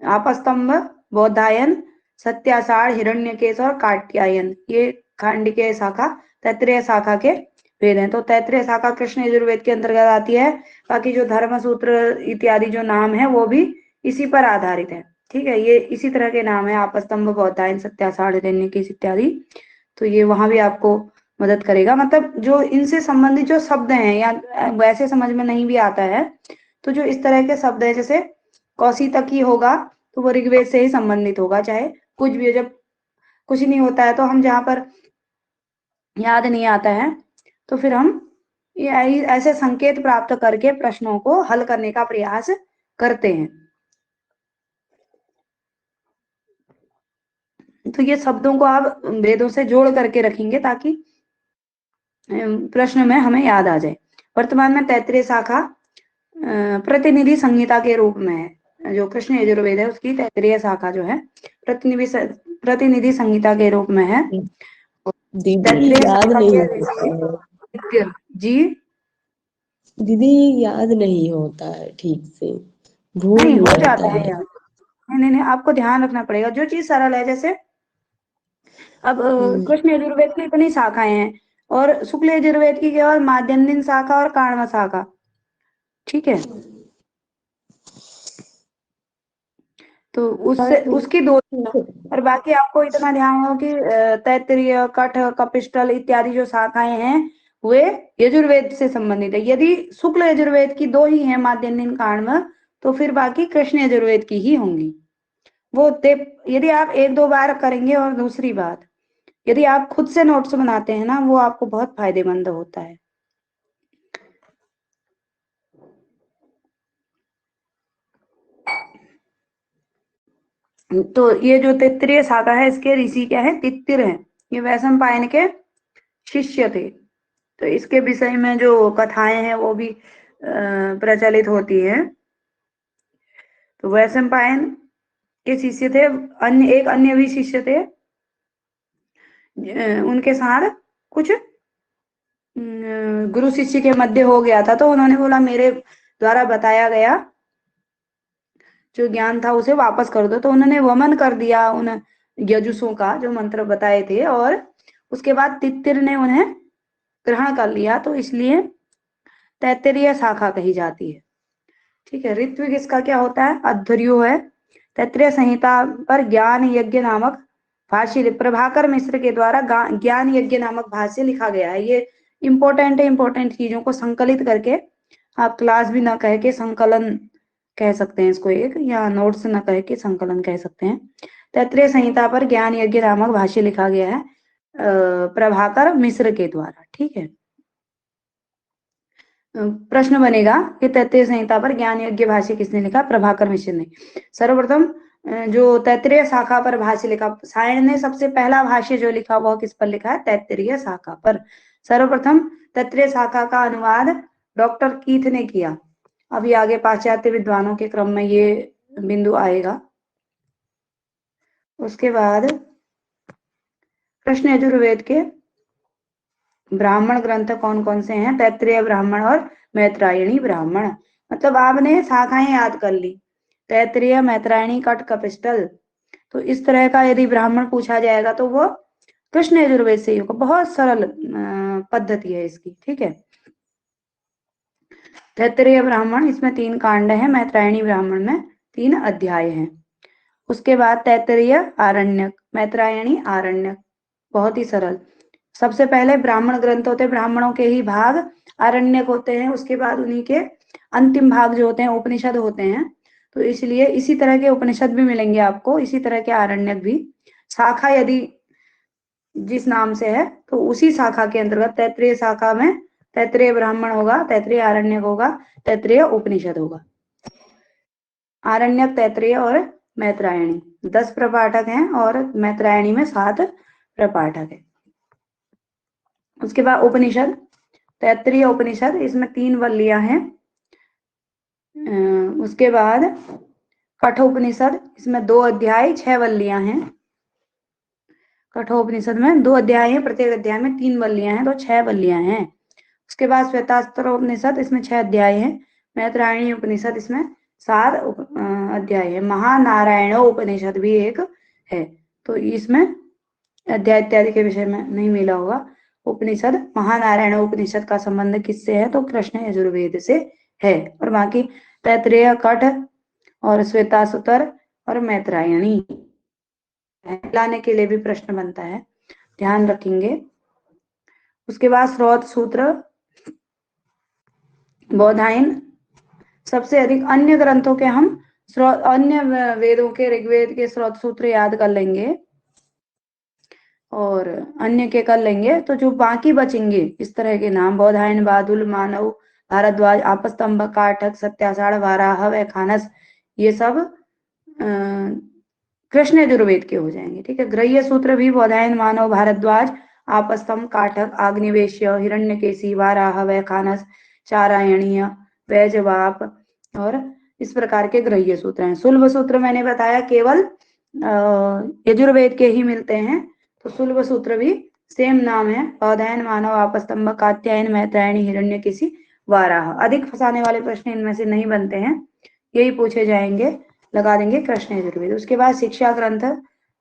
आपस्तंभ, बौधायन, सत्यासार, हिरण्यकेश और कात्यायन। ये खांडिकेय शाखा तैत्तिरीय शाखा के भेद हैं। तो तैत्तिरीय शाखा कृष्ण यजुर्वेद के अंतर्गत आती है। बाकी जो धर्म सूत्र इत्यादि जो नाम है वो भी इसी पर आधारित है। ठीक है, ये इसी तरह के नाम है, आपस्तंभ, बौधायन, सत्यासार, हिरण्यकेश इत्यादि। तो ये वहां भी आपको मदद करेगा। मतलब जो इनसे संबंधित जो शब्द हैं या वैसे समझ में नहीं भी आता है तो जो इस तरह के शब्द है, जैसे कौशितकी होगा तो वो ऋग्वेद से ही संबंधित होगा। चाहे कुछ भी, जब कुछ नहीं होता है तो हम जहां पर याद नहीं आता है तो फिर हम ये ऐसे संकेत प्राप्त करके प्रश्नों को हल करने का प्रयास करते हैं। तो ये शब्दों को आप वेदों से जोड़ करके रखेंगे ताकि प्रश्न में हमें याद आ जाए। वर्तमान में तैत्तिरीय शाखा प्रतिनिधि संहिता के रूप में है। जो कृष्ण यजुर्वेद है उसकी तैत्तिरीय शाखा जो है प्रतिनिधि संहिता के रूप में है। दीदी याद नहीं होता है। जी दीदी याद नहीं होता है ठीक से, भूल नहीं, हो जाता जाता है है। याद। नहीं, आपको ध्यान रखना पड़ेगा। जो चीज सरल है, जैसे अब कृष्ण यजुर्वेद की इतनी शाखाएं हैं और शुक्ल यजुर्वेद की केवल माध्यन्दिन शाखा और काण्व शाखा। ठीक है, तो उससे उसकी 2 और बाकी आपको इतना ध्यान हो कि तैत्तिरीय, कठ, कपिस्थल इत्यादि जो शाखाएं हैं वे यजुर्वेद से संबंधित है। यदि शुक्ल यजुर्वेद की 2 ही है, माध्यन्दिन, काण्व, तो फिर बाकी कृष्ण यजुर्वेद की ही होंगी। वो यदि आप 1-2 बार करेंगे। और दूसरी बात, यदि आप खुद से नोट्स बनाते हैं ना, वो आपको बहुत फायदेमंद होता है। तो ये जो तैत्तिरीय शाखा है इसके ऋषि क्या है, तित्तिर है। ये वैशंपायन के शिष्य थे। तो इसके विषय में जो कथाएं हैं वो भी प्रचलित होती हैं। तो वैशंपायन के शिष्य थे, एक अन्य भी शिष्य थे। उनके साथ कुछ गुरु शिष्य के मध्य हो गया था, तो उन्होंने बोला मेरे द्वारा बताया गया जो ज्ञान था उसे वापस कर दो। तो उन्होंने वमन कर दिया उन यजुषों का जो मंत्र बताए थे, और उसके बाद तित्तिर ने उन्हें ग्रहण कर लिया। तो इसलिए तैत्तिरीय शाखा कही जाती है। ठीक है, ऋत्विक इसका क्या होता है, अध्वर्यु है। तैत्तिरीय संहिता पर ज्ञान यज्ञ नामक भाष्य प्रभाकर मिश्र के द्वारा ज्ञान यज्ञ नामक भाष्य लिखा गया है। ये इंपॉर्टेंट चीजों को संकलित करके, आप क्लास भी ना कह के संकलन कह सकते हैं इसको एक, या नोट्स न कह के संकलन कह सकते हैं। तैत्तिरीय संहिता पर ज्ञान यज्ञ नामक भाष्य लिखा गया है प्रभाकर मिश्र के द्वारा। ठीक है, प्रश्न बनेगा कि तैत्तिरीय संहिता पर ज्ञान यज्ञ भाष्य किसने लिखा, प्रभाकर मिश्र ने। सर्वप्रथम जो तैत्तिरीय शाखा पर भाष्य लिखा, सायण ने सबसे पहला भाष्य जो लिखा वह किस पर लिखा है, तैत्तिरीय शाखा पर। सर्वप्रथम तैत्तिरीय शाखा का अनुवाद डॉक्टर कीथ ने किया। अभी आगे पाश्चात्य विद्वानों के क्रम में ये बिंदु आएगा। उसके बाद कृष्ण यजुर्वेद के ब्राह्मण ग्रंथ कौन कौन से हैं, तैत्तिरीय ब्राह्मण और मैत्रायणी ब्राह्मण। मतलब आपने शाखाएं याद कर ली, तैत्तिरीय, मैत्रायणी, कट, कपिस्टल। तो इस तरह का यदि ब्राह्मण पूछा जाएगा तो वो कृष्ण यजुर्वेद से ही होगा। बहुत सरल पद्धति है इसकी, ठीक है। तैत्तिरीय ब्राह्मण, इसमें 3 कांड है। मैत्रायणी ब्राह्मण में 3 अध्याय हैं। उसके बाद तैत्तिरीय आरण्यक, मैत्रायणी आरण्यक, बहुत ही सरल। सबसे पहले ब्राह्मण ग्रंथ होते हैं, ब्राह्मणों के ही भाग आरण्यक होते हैं। उसके बाद उन्हीं के अंतिम भाग जो होते हैं उपनिषद होते हैं। तो इसलिए इसी तरह के उपनिषद भी मिलेंगे आपको, इसी तरह के आरण्यक भी। शाखा यदि जिस नाम से है तो उसी शाखा के अंतर्गत तैत्तिरीय शाखा में तैत्तिरीय ब्राह्मण होगा, तैत्तिरीय आरण्यक होगा, तैत्तिरीय उपनिषद होगा। आरण्यक, तैत्तिरीय और मैत्रायणी 10 प्रपाठक हैं और मैत्रायणी में 7 प्रपाठक है। उसके बाद उपनिषद, तैत्तिरीय उपनिषद, इसमें 3 वल्लियां हैं। उसके बाद कठोपनिषद, इसमें 2 अध्याय 6 वल्लियां हैं। कठोपनिषद में 2 अध्याय हैं, प्रत्येक अध्याय में 3 वल्लियां हैं, तो 6 वल्लियां हैं। उसके बाद श्वेतास्त्रोपनिषद, इसमें 6 अध्याय हैं। मैत्रायणी उपनिषद, इसमें 7 अध्याय है। महानारायण उपनिषद भी एक है, तो इसमें अध्याय इत्यादि के विषय में नहीं मिला होगा। उपनिषद, महानारायण उपनिषद का संबंध किससे है? तो कृष्ण यजुर्वेद से है। और बाकी तैत्तिरीय, कठ और श्वेतासुतर और मैत्रायणी लाने के लिए भी प्रश्न बनता है, ध्यान रखेंगे। उसके बाद स्रोत सूत्र, बौधायन, सबसे अधिक अन्य ग्रंथों के हम अन्य वेदों के, ऋग्वेद के स्रोत सूत्र याद कर लेंगे और अन्य के कर लेंगे। तो जो बाकी बचेंगे इस तरह के नाम, बौधायन, बादुल, मानव, भारद्वाज, आपस्तंभ, काठक, सत्यासाढ़, वाराह, वैखानस, ये सब कृष्ण यजुर्वेद के हो जाएंगे, ठीक है। ग्रह्य सूत्र भी बौधायन, मानव, भारद्वाज, आपस्तंभ, काठक, आग्निवेश्य, हिरण्यकेशी, वाराह, वैखानस, चारायणीय, वैजवाप और इस प्रकार के ग्रह्य सूत्र हैं। सुलभ सूत्र मैंने बताया केवल यजुर्वेद के ही मिलते हैं, तो सुलभ सूत्र भी सेम नाम है, बौधायन, मानव, आपस्तंभ, कात्यायन, मैत्रायणी, हिरण्यकेशी, वाराह। अधिक फंसाने वाले प्रश्न इनमें से नहीं बनते हैं, यही पूछे जाएंगे, लगा देंगे कृष्ण यजुर्वेद। उसके बाद शिक्षा ग्रंथ,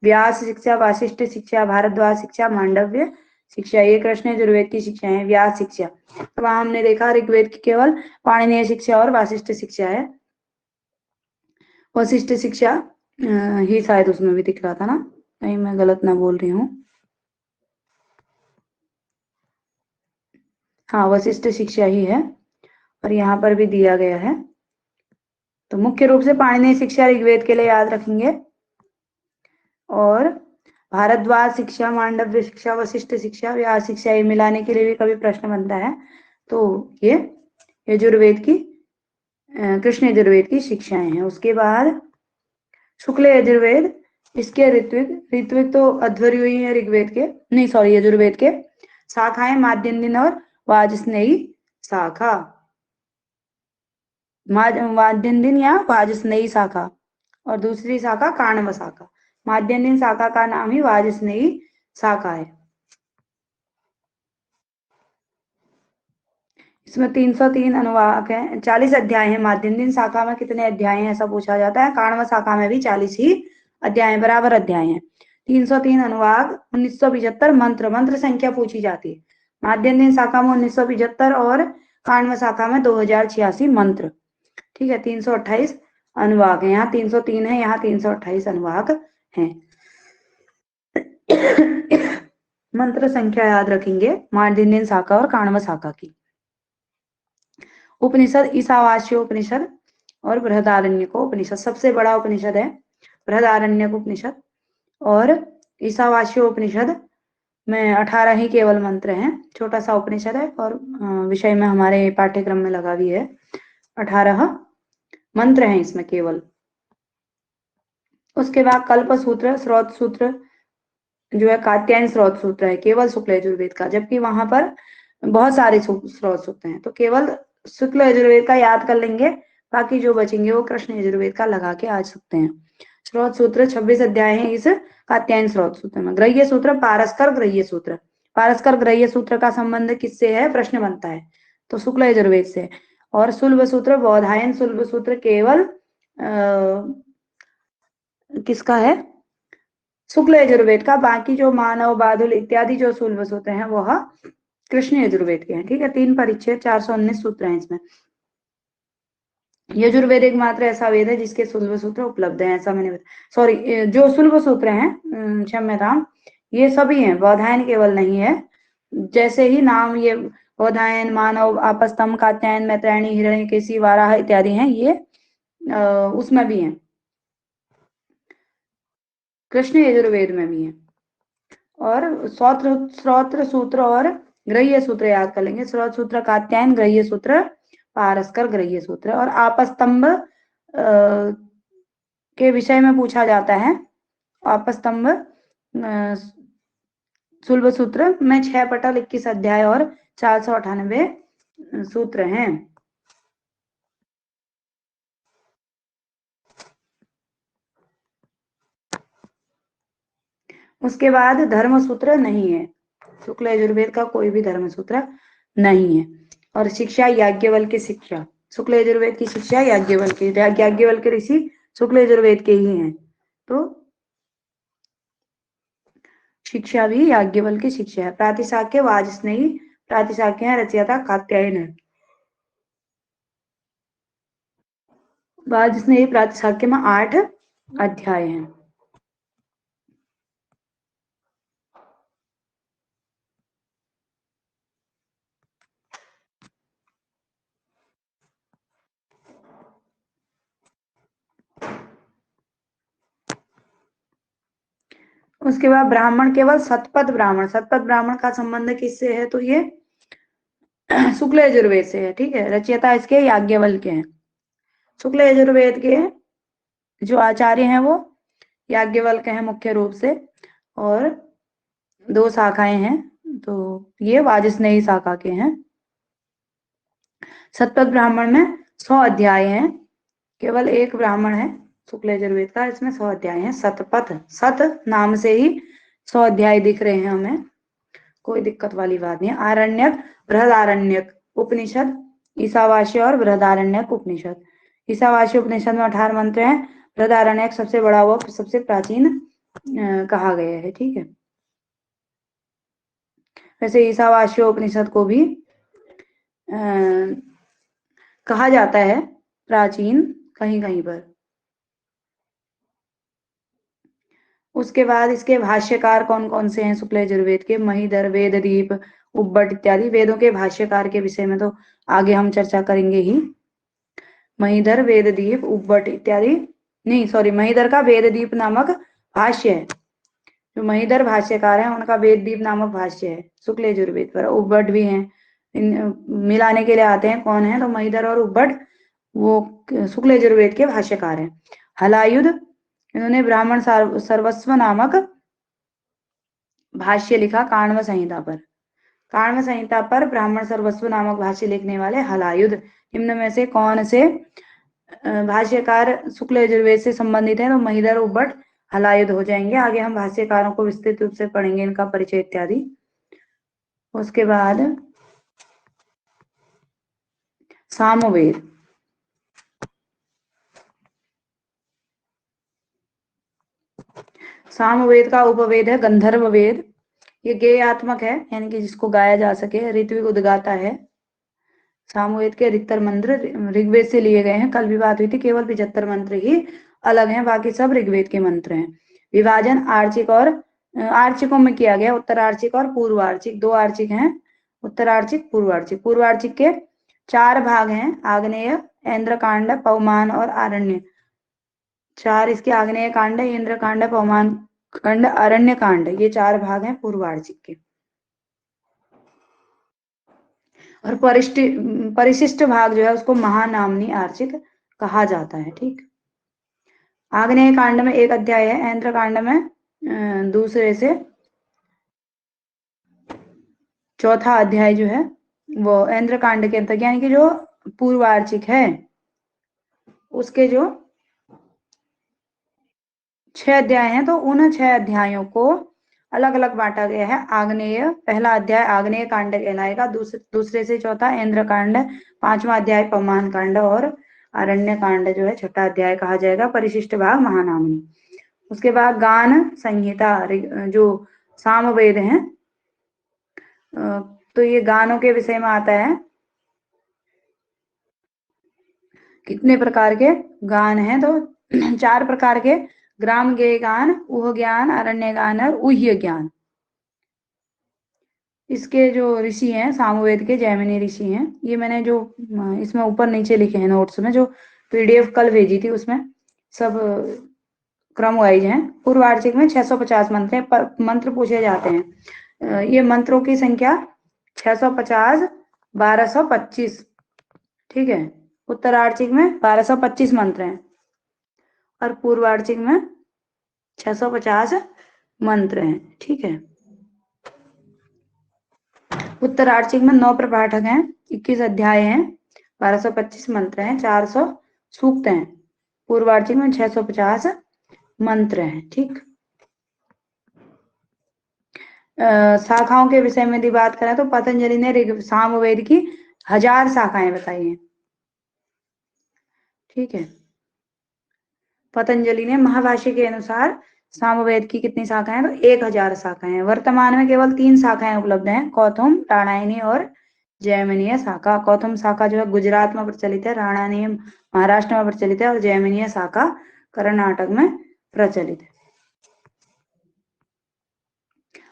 व्यास शिक्षा, वासिष्ठ शिक्षा, भारद्वाज शिक्षा, मांडव्य शिक्षा, ये कृष्ण यजुर्वेद की शिक्षा है। व्यास शिक्षा, तो वहां हमने देखा ऋग्वेद की केवल पाणिनीय शिक्षा और वासिष्ठ शिक्षा है। वशिष्ठ शिक्षा ही शायद उसमें भी दिख रहा था ना, कहीं मैं गलत ना बोल रही हूँ। हाँ, वशिष्ठ शिक्षा ही है और यहाँ पर भी दिया गया है। तो मुख्य रूप से पाणिनीय शिक्षा ऋग्वेद के लिए याद रखेंगे और भारद्वाज शिक्षा, मांडव्य शिक्षा, वशिष्ठ शिक्षा, व्यास शिक्षा, ये मिलाने के लिए भी कभी प्रश्न बनता है। तो ये यजुर्वेद की, कृष्ण यजुर्वेद की शिक्षाएं हैं। उसके बाद शुक्ल यजुर्वेद, इसके ऋत्विक तो अध्वर्यु ही है ऋग्वेद के, नहीं सॉरी यजुर्वेद के। शाखाएं माध्यन्दिन और वाजस्नेयी शाखा, माध्यन्दिन या वाजस्नेयी शाखा, और दूसरी शाखा काण्व शाखा। माध्यन्दिन शाखा का नाम ही वाजस्नेयी शाखा है। इसमें 303 अनुवाक है, 40 अध्याय हैं। माध्यन्दिन शाखा में कितने अध्याय हैं ऐसा पूछा जाता है। काण्व शाखा में भी 40 ही अध्याय, बराबर अध्याय हैं। 303 अनुवाक, 1975 मंत्र, मंत्र संख्या पूछी जाती है। माध्यन्दिन शाखा में 1975 और काण्व शाखा में 2086 मंत्र, ठीक है। 328 अनुवाक है, यहाँ 303 है, यहाँ 328 अनुवाक हैं। मंत्र संख्या याद रखेंगे माध्यन्दिन शाखा और काण्व शाखा की। उपनिषद, ईशावास्य उपनिषद और बृहदारण्यक उपनिषद, सबसे बड़ा उपनिषद है बृहदारण्यक उपनिषद। और ईशावास्य उपनिषद में 18 ही केवल मंत्र हैं, छोटा सा उपनिषद है और विषय में हमारे पाठ्यक्रम में लगा भी है। 18 मंत्र हैं इसमें केवल। उसके बाद कल्प सूत्र, स्रोत सूत्र जो है कात्यायन स्रोत सूत्र है केवल शुक्ल यजुर्वेद का, जबकि वहां पर बहुत सारे स्रोत सूत्र हैं। तो केवल शुक्ल यजुर्वेद का याद कर लेंगे, बाकी जो बचेंगे वो कृष्ण यजुर्वेद का लगा के आ सकते हैं। स्रोत सूत्र 26 अध्याय हैं इस कात्यायन स्रोत सूत्र में। ग्रह्य सूत्र, पारस्कर ग्रह्य सूत्र, पारस्कर ग्रह्य सूत्र का संबंध किससे है प्रश्न बनता है, तो शुक्ल यजुर्वेद से। और सुलभ सूत्र, बौधायन सुलभ सूत्र केवल किसका है, शुक्ल यजुर्वेद का। बाकी जो मानव, बादुल इत्यादि जो शूल सूत्र हैं वह कृष्ण यजुर्वेद के हैं। ठीक है, 3 परिच्छेद 419 सूत्र हैं इसमें। यजुर्वेद एकमात्र ऐसा वेद है जिसके शुल्ब सूत्र उपलब्ध हैं, ऐसा मैंने सॉरी जो शुल्ब सूत्र हैं, क्षम्यताम, ये सभी हैं, बौधायन केवल नहीं है। जैसे ही नाम ये बौधायन, मानव, आपस्तंभ, कात्यायन, मैत्रायणी, हिरण्यकेशी, वाराह इत्यादि हैं, ये उसमें भी हैं, कृष्ण यजुर्वेद में भी है। और श्रोत्र सूत्र और ग्रह्य सूत्र याद कर लेंगे। श्रोत्र सूत्र कात्यायन, ग्रह्य सूत्र पारस्कर, ग्रह्य सूत्र। और आपस्तंभ के विषय में पूछा जाता है, आपस्तंभ शुल्ब सूत्र में 6 पटल 21 अध्याय और 498 सूत्र हैं। उसके बाद धर्म सूत्र नहीं है, शुक्ल यजुर्वेद का कोई भी धर्म सूत्र नहीं है। और शिक्षा याज्ञवल्क्य की शिक्षा, शुक्ल यजुर्वेद की शिक्षा याज्ञवल्क्य ऋषि शुक्ल यजुर्वेद के ही हैं, तो शिक्षा भी याज्ञवल्क्य की शिक्षा है। प्रातिशाख्य वाजस्नेयी, प्रातिशाख्य है रचयिता कात्यायन है। वाजस्नेयी प्रातिशाख्य में 8 अध्याय हैं। उसके बाद ब्राह्मण, केवल सतपथ ब्राह्मण। सतपथ ब्राह्मण का संबंध किससे है, तो ये शुक्ल यजुर्वेद से है। ठीक है, रचयिता इसके याज्ञवल्क्य हैं। शुक्ल यजुर्वेद के जो आचार्य हैं वो याज्ञवल्क्य हैं मुख्य रूप से, और 2 शाखाएं हैं, तो ये वाजस्नेयी शाखा के हैं। सतपथ ब्राह्मण में 100 अध्याय हैं, केवल एक ब्राह्मण है शुक्ल यजुर्वेद का, इसमें 100 अध्याय हैं। सतपथ, सत नाम से ही 100 अध्याय दिख रहे हैं हमें, कोई दिक्कत वाली बात नहीं। आरण्यक, बृहदारण्यक उपनिषद, ईशावास्य और बृहदारण्यक उपनिषद। ईशावास्य उपनिषद में 18 मंत्र हैं, बृहदारण्यक सबसे बड़ा वो सबसे प्राचीन कहा गया है। ठीक है, वैसे ईशावास्य उपनिषद को भी कहा जाता है प्राचीन कहीं कहीं पर। उसके बाद इसके भाष्यकार कौन कौन से हैं शुक्ल यजुर्वेद के, महिधर, वेददीप, उब्बट इत्यादि। वेदों के भाष्यकार के विषय में तो आगे हम चर्चा करेंगे ही। महिधर, वेददीप, उब्बट इत्यादि, नहीं सॉरी, महिधर का वेददीप नामक भाष्य है। जो महिधर भाष्यकार हैं उनका वेददीप नामक भाष्य है शुक्ल यजुर्वेद पर। उब्बट भी हैं, मिलाने के लिए आते हैं कौन है, तो महिधर और उब्बट वो शुक्ल यजुर्वेद के भाष्यकार हैं। हलायुध, इन्होंने ब्राह्मण सर्वस्व नामक भाष्य लिखा काण्व संहिता पर। काण्व संहिता पर ब्राह्मण सर्वस्व नामक भाष्य लिखने वाले हलायुध। निम्न में से कौन से भाष्यकार शुक्ल यजुर्वेद से संबंधित है, तो महिधर, उब्बट, हलायुध हो जाएंगे। आगे हम भाष्यकारों को विस्तृत रूप से पढ़ेंगे, इनका परिचय इत्यादि। उसके बाद सामवेद, सामवेद का उपवेद है गंधर्व वेद। ये गेयात्मक है, यानी कि जिसको गाया जा सके, ऋत्विक उद्गाता है। सामवेद के अधिकतर मंत्र ऋग्वेद से लिए गए हैं। कल भी बात हुई थी, केवल 75 मंत्र ही अलग हैं, बाकी सब ऋग्वेद के मंत्र हैं। विभाजन आर्चिक और आर्चिकों में किया गया, उत्तरार्चिक और पूर्वार्चिक। 2 आर्चिक हैं, उत्तरार्चिक, पूर्वार्चिक। पूर्वार्चिक के 4 भाग हैं, आग्नेय, ऐन्द्रकांड, पवमान और आरण्य। 4 इसके आग्नेय कांड, इंद्र कांड, पवमान कांड, अरण्य कांड, ये 4 भाग हैं पूर्वार्चिक के। और परिशिष्ट भाग जो है उसको महानामनी आर्चिक कहा जाता है। ठीक, आग्नेय कांड में 1 अध्याय है, ऐन्द्र कांड में दूसरे से चौथा अध्याय जो है वो ऐन्द्र कांड के अंतर्गत, यानी कि जो पूर्वार्चिक है उसके जो 6 अध्याय हैं, तो उन 6 अध्यायों को अलग अलग बांटा गया है। आग्नेय, पहला अध्याय आग्नेय कांड कहलाएगा, दूसरे से चौथा ऐन्द्र कांड, 5वां अध्याय पवमान कांड और आरण्य कांड जो है छठा अध्याय कहा जाएगा, परिशिष्ट भाग महानामी। उसके बाद गान संहिता जो सामवेद है, तो ये गानों के विषय में आता है। कितने प्रकार के गान हैं? तो 4 प्रकार के, ग्राम गेय गान, उह ज्ञान, अरण्य गान और उह्य ज्ञान। इसके जो ऋषि हैं सामवेद के जैमिनी ऋषि हैं, ये मैंने जो इसमें ऊपर नीचे लिखे हैं नोट्स में, जो पीडीएफ कल भेजी थी उसमें सब क्रम वाइज हैं। पूर्वार्चिक में 650 मंत्र हैं, मंत्र पूछे जाते हैं। ये मंत्रों की संख्या 650, 1225, ठीक है। उत्तरार्चिक में 1225 मंत्र हैं और पूर्वार्चिक में 650 मंत्र हैं, ठीक है। उत्तरार्चिक में 9 प्रपाठक हैं, 21 अध्याय हैं, 1225 मंत्र हैं, 400 सूक्त हैं। पूर्वार्चिक में 650 मंत्र हैं, ठीक। शाखाओं के विषय में यदि बात करें तो पतंजलि ने सामवेद की 1000 शाखाएं बताई हैं, ठीक है। पतंजलि ने महाभाष्य के अनुसार सामवेद की कितनी शाखाएं? तो 1000 शाखाएं हैं। वर्तमान में केवल 3 शाखाएं उपलब्ध हैं, कौथुम, राणायनी और जैमिनीय शाखा। कौथुम शाखा जो है गुजरात में प्रचलित है, राणायनी महाराष्ट्र में प्रचलित है और जैमिनीय शाखा कर्नाटक में प्रचलित है।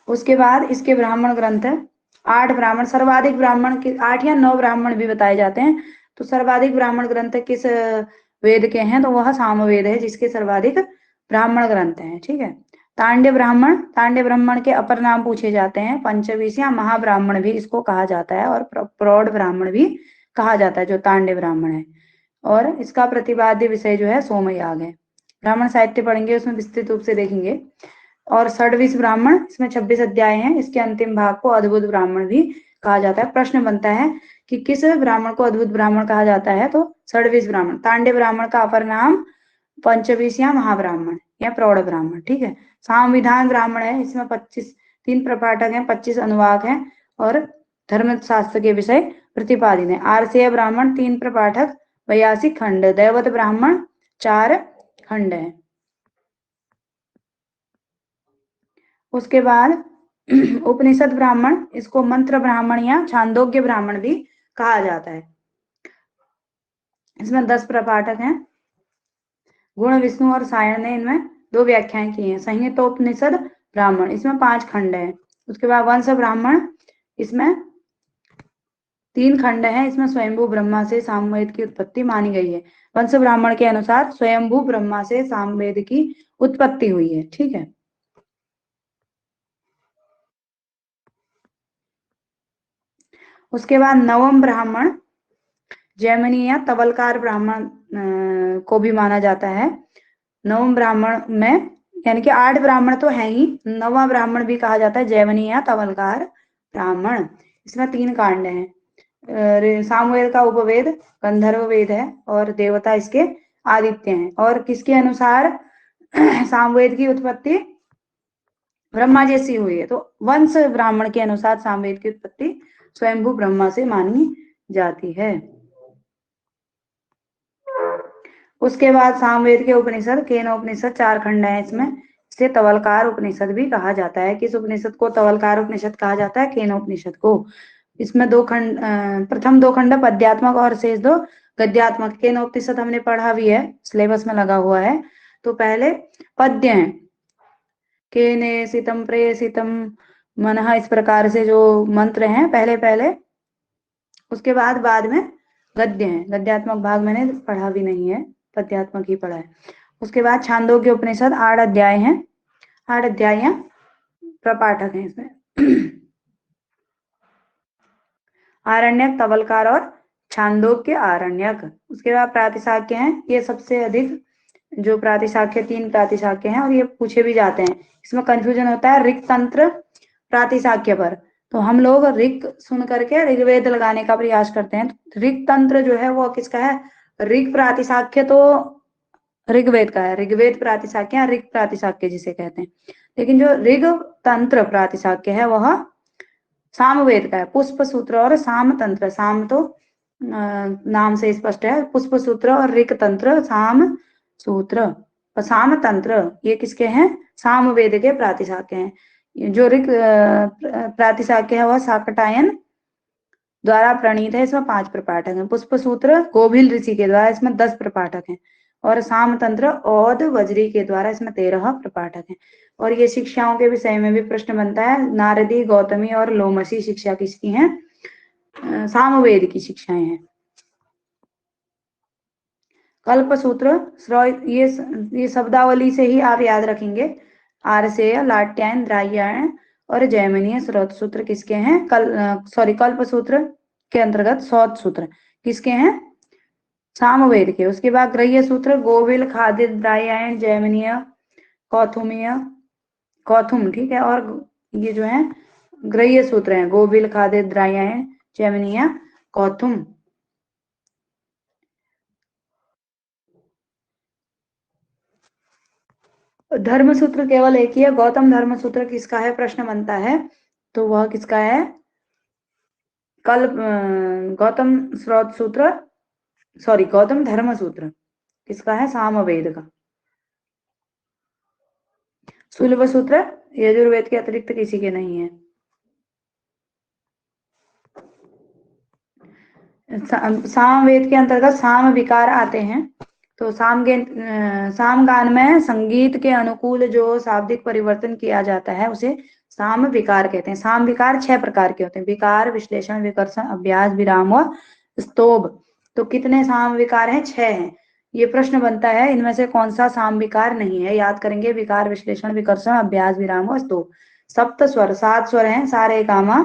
उसके बाद इसके ब्राह्मण ग्रंथ है, 8 ब्राह्मण, सर्वाधिक ब्राह्मण 8 या 9 ब्राह्मण भी बताए जाते हैं। तो सर्वाधिक ब्राह्मण ग्रंथ किस वेद के हैं? तो वह सामवेद है जिसके सर्वाधिक ब्राह्मण ग्रंथ हैं, ठीक है। तांड्य ब्राह्मण, तांड्य ब्राह्मण के अपर नाम पूछे जाते हैं, पंचविश या महाब्राह्मण भी इसको कहा जाता है और प्रौढ़ ब्राह्मण भी कहा जाता है जो तांड्य ब्राह्मण है। और इसका प्रतिपाद्य विषय जो है सोमयाग है। ब्राह्मण साहित्य पढ़ेंगे उसमें विस्तृत रूप से देखेंगे। और षड्विश ब्राह्मण, इसमें 26 अध्याय हैं, इसके अंतिम भाग को अद्भुत ब्राह्मण भी कहा जाता है। प्रश्न बनता है कि किस ब्राह्मण को अद्भुत ब्राह्मण कहा जाता है? तो षड्विश ब्राह्मण। तांड्य ब्राह्मण का अपर नाम पंचविश या महाब्राह्मण या प्रौढ़ ब्राह्मण, ठीक है। सामविधान ब्राह्मण है, इसमें 3 प्रपाठक हैं, 25 अनुवाक हैं और धर्मशास्त्र के विषय प्रतिपादित है। आरसेय ब्राह्मण 3 प्रपाठक, 82 खंड। दैवत ब्राह्मण 4 खंड है। उसके बाद उपनिषद ब्राह्मण, इसको मंत्र ब्राह्मण या छांदोग्य ब्राह्मण भी कहा जाता है। इसमें 10 प्रपाठक हैं। गुण, विष्णु और सायण ने इनमें 2 व्याख्याएं की हैं। संहितोपनिषद ब्राह्मण, इसमें 5 खंड है। उसके बाद वंश ब्राह्मण, इसमें 3 खंड है। इसमें स्वयंभू ब्रह्मा से सामवेद की उत्पत्ति मानी गई है। वंश ब्राह्मण के अनुसार स्वयंभू ब्रह्मा से सामवेद की उत्पत्ति हुई है, ठीक है। उसके बाद नवम ब्राह्मण जैमिनी या तवलकार ब्राह्मण को भी माना जाता है। नवम ब्राह्मण में यानी कि 8 ब्राह्मण तो है ही, नवा ब्राह्मण भी कहा जाता है जैमिनी या तवलकार ब्राह्मण। इसमें 3 कांड हैं। सामवेद का उपवेद गंधर्व वेद है और देवता इसके आदित्य हैं। और किसके अनुसार सामवेद की उत्पत्ति ब्रह्मा जैसी हुई है? तो वंश ब्राह्मण के अनुसार सामवेद की उत्पत्ति स्वयंभू ब्रह्मा से मानी जाती है। उसके बाद सामवेद के उपनिषद, केनोपनिषद 4 खंड है इसमें, इसे तवलकार उपनिषद भी कहा जाता है। किस उपनिषद को तवलकार उपनिषद कहा जाता है? केनोपनिषद को। इसमें 2 खंड, प्रथम 2 खंड पद्यात्मक और शेष 2 गद्यात्मक। केनोपनिषद हमने पढ़ा भी है, सिलेबस में लगा हुआ है। तो पहले पद्य है, केने सितम प्रेसितम मनः, इस प्रकार से जो मंत्र हैं पहले पहले। उसके बाद में गद्य है। गद्यात्मक भाग मैंने पढ़ा भी नहीं है, पद्यात्मक ही पढ़ा है। उसके बाद छांदोग्य उपनिषद 8 अध्याय हैं, 8 अध्याय प्रपाठक हैं इसमें। आरण्यक, तवलकार और छांदोग्य आरण्यक। उसके बाद प्रातिशाख्य हैं, ये सबसे अधिक जो प्रातिशाख्य 3 प्रातिशाख्य हैं और ये पूछे भी जाते हैं। इसमें कंफ्यूजन होता है ऋक तंत्र प्रातिशाख्य पर, तो हम लोग ऋक सुन करके ऋग्वेद लगाने का प्रयास करते हैं। ऋक तंत्र जो है वो किसका है? ऋक प्रातिशाख्य तो ऋग्वेद का है, ऋग्वेद प्रातिशाख्य या ऋक प्रातिशाख्य जिसे कहते हैं। लेकिन जो ऋग तंत्र प्रातिशाख्य है वह सामवेद का है। पुष्प सूत्र और साम तंत्र, साम तो नाम से स्पष्ट है। पुष्प सूत्र और ऋक तंत्र, साम सूत्र और साम तंत्र ये किसके हैं? सामवेद के प्रातिशाख्य हैं। जो ऋक प्रातिशाख्य है वह शाकटायन द्वारा प्रणीत है, इसमें 5 प्रपाठक हैं। पुष्प सूत्र गोभिल ऋषि के द्वारा, इसमें 10 प्रपाठक हैं। और साम तंत्र औद वज्री के द्वारा, इसमें 13 प्रपाठक हैं। और ये शिक्षाओं के विषय में भी प्रश्न बनता है। नारदी, गौतमी और लोमसी शिक्षा किसकी है? सामवेद की शिक्षाएं हैं। कल्प सूत्र ये शब्दावली से ही आप याद रखेंगे। आरसेय, लाट्यायन, द्राव्यायन और जैमिनीय स्रोत सूत्र किसके हैं? कल्प सूत्र के अंतर्गत स्रोत सूत्र किसके हैं? सामवेद के। उसके बाद ग्रह्य सूत्र गोविल, खादित, द्राव्यायन, जैमिनीय, कौथुमीय, कौथुम, ठीक है। और ये जो है ग्रह्य सूत्र हैं गोविल, खादित, द्राव्यायन, जैमिनीय, कौथुम। धर्म सूत्र केवल एक ही है। गौतम धर्म सूत्र किसका है? प्रश्न बनता है तो वह किसका है? गौतम स्रोत सूत्र, सॉरी गौतम धर्म सूत्र किसका है? सामवेद का। सुलभ सूत्र यजुर्वेद के अतिरिक्त किसी के नहीं है। सामवेद के अंतर्गत साम विकार आते हैं। तो सामगान में संगीत के अनुकूल जो शाब्दिक परिवर्तन किया जाता है उसे साम विकार कहते हैं। साम विकार 6 प्रकार के होते हैं: विकार, विश्लेषण, विकर्षण, अभ्यास, विराम व स्तोभ। तो कितने साम विकार हैं? 6 हैं। ये प्रश्न बनता है इनमें से कौन सा साम विकार नहीं है? याद करेंगे विकार, विश्लेषण, विकर्षण, अभ्यास, विराम व स्तोभ। सप्त स्वर, 7 स्वर हैं, सारे गामा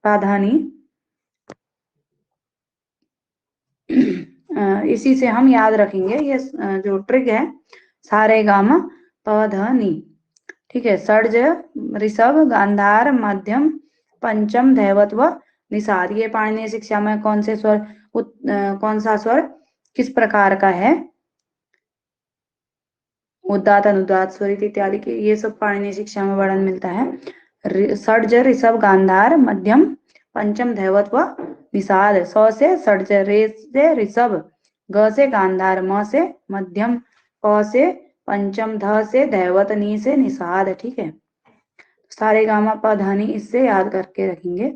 पाधानी। इसी से हम याद रखेंगे। ये जो ट्रिक है सारे गामा पधनी, ठीक है। षड्ज, ऋषभ, गांधार, मध्यम, पंचम, धैवत व निषाद। ये पाणिनीय शिक्षा में कौन से स्वर कौन सा स्वर किस प्रकार का है? उदात, अनुदात, स्वरित इत्यादि के ये सब पाणिनीय शिक्षा में वर्णन मिलता है। षड्ज, ऋषभ, गांधार, मध्यम, पंचम, धैवत व निषाद। स से षड्ज, रे से ऋषभ, ग से गांधार, म से मध्यम, प से पंचम, ध से धैवत, नी से निषाद, ठीक है। सारे गामा पधानी इससे याद करके रखेंगे।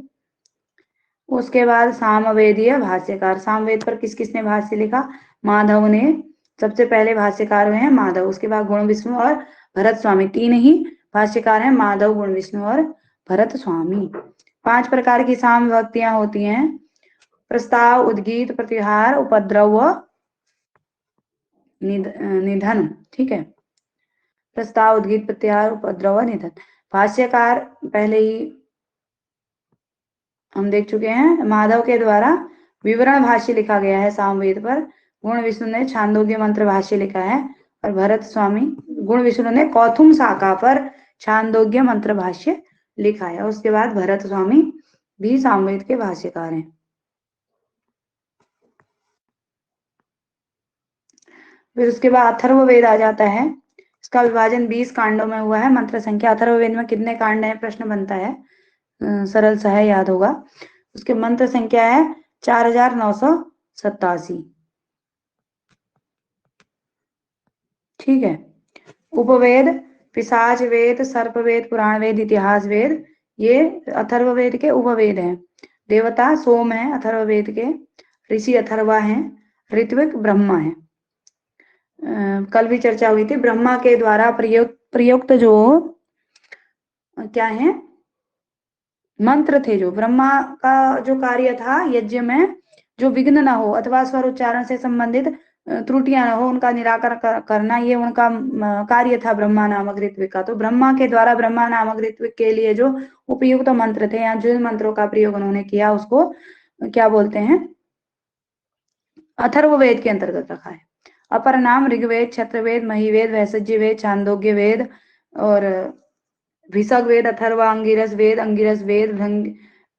उसके बाद सामवेदीय भाष्यकार। सामवेद पर किस किसने भाष्य लिखा? माधव ने सबसे पहले भाष्यकार हुए हैं माधव। उसके बाद गुण विष्णु और भरत स्वामी, 3 ही भाष्यकार हैं, माधव, गुण विष्णु और भरत स्वामी। 5 प्रकार की साम विभक्तियां होती हैं: प्रस्ताव, उद्गीत, प्रतिहार, उपद्रव व निधन, ठीक है। प्रस्ताव, उद्गीत, प्रतिहार, उपद्रव व निधन। भाष्यकार पहले ही हम देख चुके हैं। माधव के द्वारा विवरण भाष्य लिखा गया है सामवेद पर। गुण विष्णु ने छांदोग्य मंत्र भाष्य लिखा है और भरत स्वामी, गुण विष्णु ने कौथुम शाखा पर छांदोग्य मंत्र भाष्य लिखा है। उसके बाद भरत स्वामी भी सामवेद के भाष्यकार हैं। फिर उसके बाद अथर्ववेद आ जाता है। इसका विभाजन 20 कांडों में हुआ है। मंत्र संख्या अथर्ववेद में कितने कांड है? प्रश्न बनता है, सरल सा है, याद होगा। उसके मंत्र संख्या है 4987, ठीक है। उपवेद पिशाच वेद, सर्प वेद, पुराण वेद, इतिहास वेद ये अथर्ववेद के उपवेद हैं। देवता सोम है अथर्ववेद के, ऋषि अथर्वा हैं, ऋत्विक ब्रह्मा है। कल भी चर्चा हुई थी। ब्रह्मा के द्वारा प्रयुक्त जो क्या है मंत्र थे, जो ब्रह्मा का जो कार्य था यज्ञ में, जो विघ्न ना हो अथवा स्वर उच्चारण से संबंधित त्रुटियां न हो उनका निराकरण करना, ये उनका कार्य था ब्रह्मा नामक ऋत्विक का। तो ब्रह्मा के द्वारा ब्रह्मा नामक ऋत्विक के लिए जो उपयुक्त मंत्र थे या जिन मंत्रों का प्रयोग उन्होंने किया उसको क्या बोलते हैं? अथर्ववेद के अंतर्गत रखा है। अपर नाम ऋग्वेद, क्षत्रवेद, महिवेद, वैसज्य वेद, छांदोग्य वेद और भिषग वेद, अथर्वा, अंगिरस वेद, अंगिरस वेद,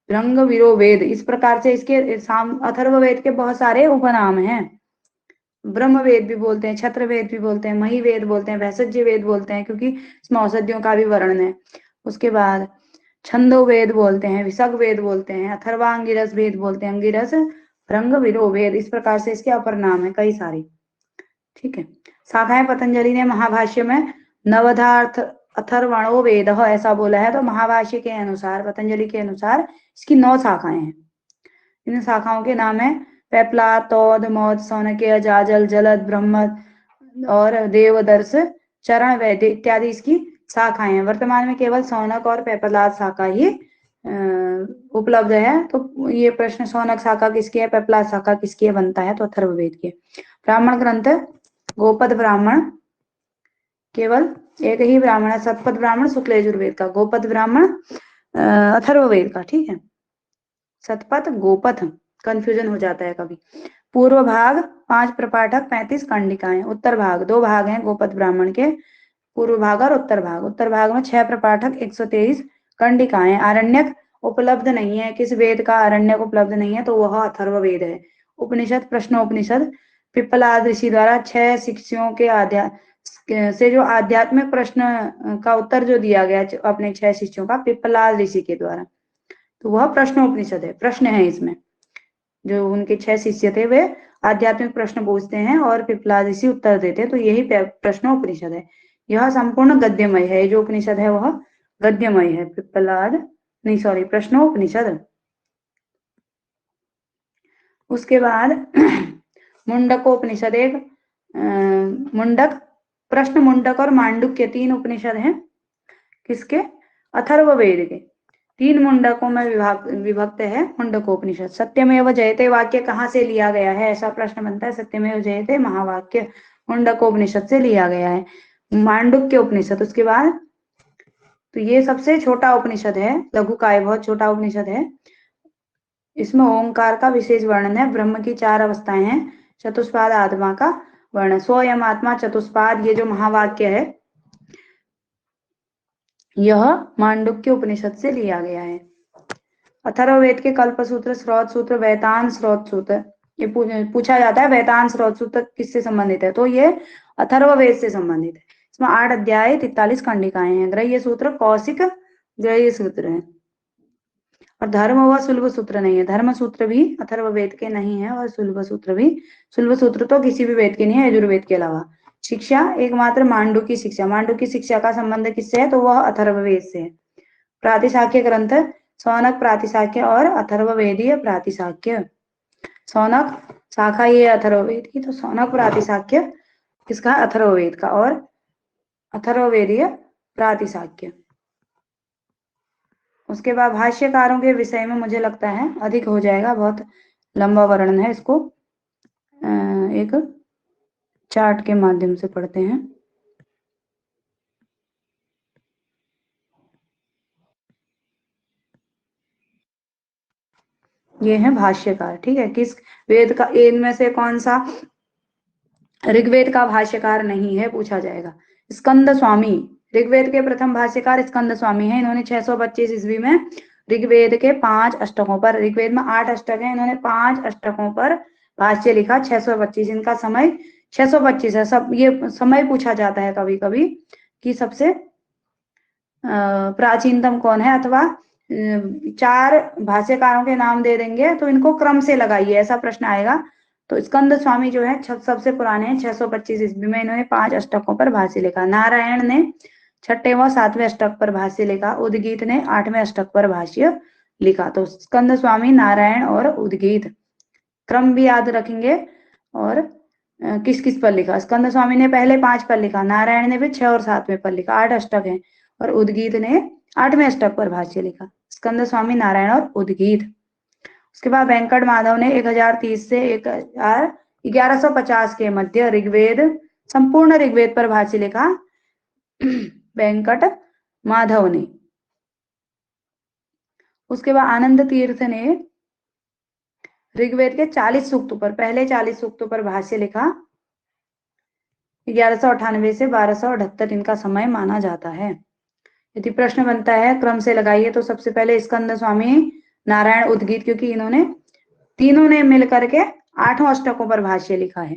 भृंग विरो वेद। इस प्रकार से इसके अथर्ववेद के बहुत सारे उपनाम हैं। ब्रह्म वेद भी बोलते हैं, छत्र वेद भी बोलते हैं, मही वेद बोलते हैं, वैसज्य वेद बोलते हैं क्योंकि इसमें औषधियों का भी वर्णन है। उसके बाद छंदो वेद बोलते हैं, विसग वेद बोलते हैं, अथर्वांगिरस वेद बोलते हैं, अंगिरस भृंग विरो वेद, इस प्रकार से इसके अपर नाम है कई सारी। ठीक है। शाखाएं पतंजलि ने महाभाष्य में नवधार्थ अथर्वणो वेद ऐसा बोला है, तो महाभाष्य के अनुसार, पतंजलि के अनुसार इसकी 9 शाखाएं हैं। इन शाखाओं के नाम है पेपला, तौद, मौद, सौनक्य, जाजल, जलद, ब्रह्म और देवदर्श, चरण, वैद्य इत्यादि इसकी शाखाएं हैं। वर्तमान में केवल सौनक और पेपलाद शाखा ही उपलब्ध है। तो ये प्रश्न सौनक शाखा किसकी है, पेपलाद शाखा किसकी है बनता है, तो अथर्ववेद की। ब्राह्मण ग्रंथ गोपद ब्राह्मण, केवल एक ही ब्राह्मण है, सतपथ ब्राह्मण शुक्ल यजुर्वेद का, गोपद ब्राह्मण अथर्ववेद का। ठीक है। सतपथ गोपथ कंफ्यूजन हो जाता है कभी। पूर्व भाग 5 प्रपाठक 35 कंडिकाएं, उत्तर भाग 2 भाग हैं गोपद ब्राह्मण के, पूर्व भाग और उत्तर भाग। उत्तर भाग में 6 प्रपाठक 123 कंडिकाएं। आरण्यक उपलब्ध नहीं है, किस वेद का आरण्यक उपलब्ध नहीं है, तो वह अथर्ववेद है। उपनिषद प्रश्नोपनिषद पिप्पलाद ऋषि द्वारा 6 शिष्यों के से जो आध्यात्मिक प्रश्न का उत्तर जो दिया गया अपने 6 शिष्यों का पिप्पलाद ऋषि के द्वारा, तो वह प्रश्नोपनिषद है, प्रश्न है इसमें। जो उनके 6 शिष्य थे वे आध्यात्मिक प्रश्न पूछते हैं और पिप्पलाद ऋषि उत्तर देते हैं, तो यही प्रश्नोपनिषद है। यह संपूर्ण गद्यमय है, जो उपनिषद है वह गद्यमय है। प्रश्नोपनिषद। उसके बाद मुंडकोपनिषद, एक मुंडक, प्रश्न मुंडक और मांडुक्य 3 उपनिषद हैं किसके, अथर्ववेद के। 3 मुंडकों में विभक्त है मुंडकोपनिषद। सत्यमेव जयते वाक्य कहाँ से लिया गया है, ऐसा प्रश्न बनता है। सत्यमेव जयते महावाक्य मुंडकोपनिषद से लिया गया है। मांडुक्य उपनिषद, उसके बाद तो ये सबसे छोटा उपनिषद है, लघुकाय बहुत छोटा उपनिषद है। इसमें ओंकार का विशेष वर्णन है। ब्रह्म की 4 अवस्थाएं हैं, चतुष्पाद आत्मा का वर्णन, स्वयं आत्मा चतुष्पाद, ये जो महावाक्य है यह मांडुक्य उपनिषद से लिया गया है। अथर्ववेद के कल्पसूत्र, स्रोत सूत्र, वैतान स्रोत सूत्र, ये पूछा जाता है वैतान स्रोत सूत्र किससे संबंधित है, तो ये अथर्ववेद से संबंधित है। इसमें 8 अध्याय 43 खंडिकाएं हैं। ग्रह्य सूत्र कौशिक ग्रह्य सूत्र है, और धर्म व सुलभ सूत्र नहीं है। धर्म सूत्र भी अथर्ववेद के नहीं है, और सुलभ सूत्र भी, सुलभ सूत्र तो किसी भी वेद के नहीं है यजुर्वेद के अलावा। शिक्षा एकमात्र मांडुक्य शिक्षा, मांडुक्य शिक्षा का संबंध किससे है, तो वह अथर्ववेद से है। प्रातिशाख्य ग्रंथ सौनक प्रातिशाख्य और अथर्ववेदीय प्रातिशाख्य। सौनक शाखा ये अथर्ववेद की, तो सौनक प्रातिशाख्य किसका, अथर्ववेद का, और अथर्ववेदीय प्रातिशाख्य। उसके बाद भाष्यकारों के विषय में मुझे लगता है अधिक हो जाएगा, बहुत लंबा वर्णन है, इसको एक चार्ट के माध्यम से पढ़ते हैं। ये है भाष्यकार। ठीक है। किस वेद का, इनमें से कौन सा ऋग्वेद का भाष्यकार नहीं है पूछा जाएगा। स्कंद स्वामी, ऋग्वेद के प्रथम भाष्यकार स्कंद स्वामी है। इन्होंने 625 ईस्वी में ऋग्वेद के 5 अष्टकों पर, ऋग्वेद में 8 अष्टक है, इन्होंने 5 अष्टकों पर भाष्य लिखा। 625, इनका समय 625 है। सब ये समय पूछा जाता है कभी कभी कि सबसे प्राचीनतम कौन है, अथवा 4 भाष्यकारों के नाम दे देंगे तो इनको क्रम से लगाइए, ऐसा प्रश्न आएगा। तो स्कंद स्वामी जो है सबसे पुराने हैं, 625 ईस्वी में इन्होंने 5 अष्टकों पर भाष्य लिखा। नारायण ने 6ठे व 7वें अष्टक पर भाष्य लिखा। उद्गीत ने 8वें अष्टक पर भाष्य लिखा। तो स्कंद स्वामी, नारायण और उद्गीत, क्रम भी याद रखेंगे। और किस किस पर लिखा, स्कंद स्वामी ने पहले 5 पर लिखा, नारायण ने भी 6 और 7वें पर लिखा, 8 अष्टक है, और उद्गीत ने 8वें अष्टक पर भाष्य लिखा। स्कंद स्वामी, नारायण और उद्गीत। उसके बाद वेंकट माधव ने 1030 से 1150 के मध्य ऋग्वेद, संपूर्ण ऋग्वेद पर भाष्य लिखा वेंकट माधव ने। उसके बाद आनंद तीर्थ ने ऋग्वेद के 40 सूक्तों पर, पहले 40 सूक्तों पर भाष्य लिखा। 1198 से 1278 इनका समय माना जाता है। यदि प्रश्न बनता है क्रम से लगाइए, तो सबसे पहले स्कंद स्वामी, नारायण, उद्गीत, क्योंकि इन्होंने तीनों ने मिलकर के 8 अष्टकों पर भाष्य लिखा है।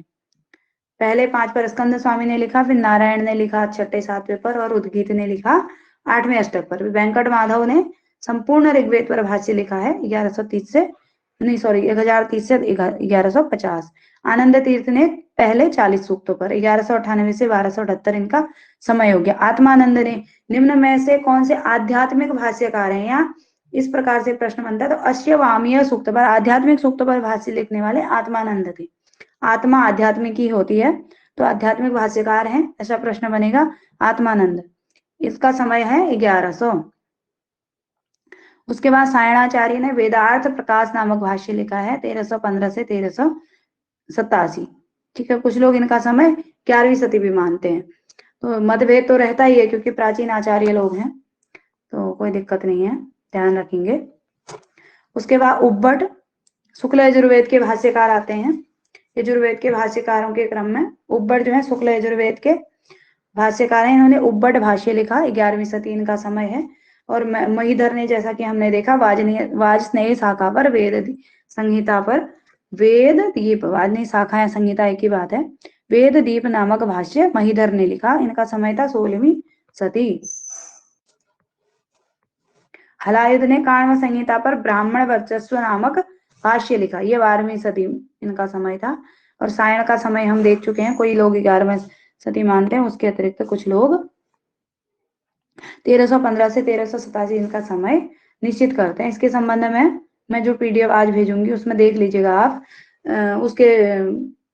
पहले 5 पर स्कंद स्वामी ने लिखा, फिर नारायण ने लिखा 6ठे 7वें पर, और उद्गीत ने लिखा 8वें अष्टक पर। वेंकट माधव ने संपूर्ण ऋग्वेद पर भाष्य लिखा है 1130 से नहीं सॉरी 1030 से 1150। आनंद तीर्थ ने पहले 40 सूक्तों पर, 1198 से 1278 इनका समय हो गया। आत्मानंद ने निम्न में से कौन से आध्यात्मिक भाष्यकार हैं? यहाँ इस प्रकार से प्रश्न बनता है। तो अश्ववामीय सूक्त पर, आध्यात्मिक सूक्त पर भाष्य लिखने वाले आत्मानंद थे। आत्मा आध्यात्मिक ही होती है, तो आध्यात्मिक भाष्यकार हैं, ऐसा प्रश्न बनेगा आत्मानंद। इसका समय है 1100। उसके बाद सायणाचार्य ने वेदार्थ प्रकाश नामक भाष्य लिखा है 1315 से 1387। ठीक है, कुछ लोग इनका समय 11वीं सदी भी मानते हैं। तो मतभेद तो रहता ही है क्योंकि प्राचीन आचार्य लोग हैं, तो कोई दिक्कत नहीं है, ध्यान रखेंगे। उसके बाद उब्बट, शुक्ल यजुर्वेद के भाष्यकार आते हैं। यजुर्वेद के भाष्यकारों के क्रम में उब्बट जो है शुक्ल यजुर्वेद के भाष्यकार हैं, इन्होंने उब्बट भाष्य लिखा, 11वीं सदी इनका समय है। और महीधर ने, जैसा कि हमने देखा, वाजस्नेय शाखा पर वेद संहिता पर वेद दीप, वाजस्नेय शाखा या संहिता एक ही बात है, वेद दीप नामक भाष्य महीधर ने लिखा, इनका समय था 16वीं सदी। हलायुध ने काण्व संहिता पर ब्राह्मण वर्चस्व नामक भाष्य लिखा, ये 12वीं सदी इनका समय था। और सायण का समय हम देख चुके हैं, कोई लोग 11वीं सदी मानते हैं, उसके अतिरिक्त कुछ लोग 1315 से 1387 इनका समय निश्चित करते हैं। इसके संबंध में मैं जो पीडीएफ आज भेजूंगी उसमें देख लीजिएगा आप। उसके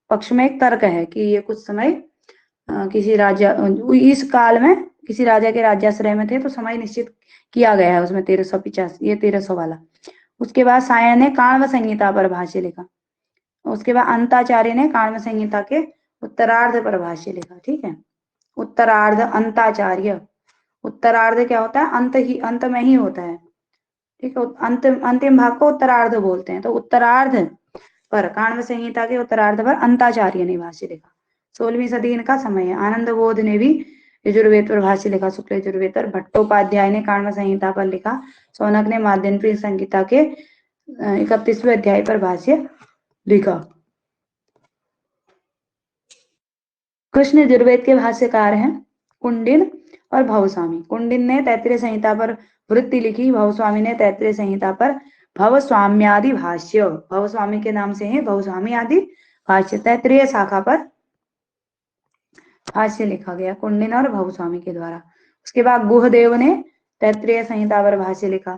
पक्ष में एक तर्क है कि ये कुछ समय किसी राजा, इस काल में किसी राजा के राज्याश्रय में थे, तो समय निश्चित किया गया है उसमें 1350, ये 1300 वाला। उसके बाद सायण ने काण्व संहिता पर भाष्य लिखा। उसके बाद अंताचार्य ने काण्व संहिता के उत्तरार्ध पर भाष्य लिखा। ठीक है, उत्तरार्ध, अंताचार्य, उत्तरार्ध क्या होता है? अंत ही, अंत में ही होता है। ठीक है, अंतिम भाग को उत्तरार्ध बोलते हैं। तो उत्तरार्ध पर, काण्व संहिता के उत्तरार्ध पर अंताचार्य ने भाष्य लिखा, 16वीं सदी इनका समय है। आनंद बोध ने भी यजुर्वेद पर भाष्य लिखा, शुक्ल यजुर्वेद पर। भट्टोपाध्याय ने काण्व संहिता पर लिखा। सौनक ने माध्यन्त्री संहिता के 31वें अध्याय पर भाष्य लिखा। कृष्ण यजुर्वेद के भाष्यकार हैं कुंडिन और भवस्वामी। कुंडिन ने तैत्तिरीय संहिता पर वृत्ति लिखी, भवस्वामी ने तैत्तिरीय संहिता पर भवस्वाम्यादि भाष्य, भवस्वामी के नाम से है भवस्वामी आदि भाष्य, तैत्तिरीय शाखा पर भाष्य लिखा गया कुंडिन और भवस्वामी के द्वारा। उसके बाद गुहदेव ने तैत्तिरीय संहिता पर भाष्य लिखा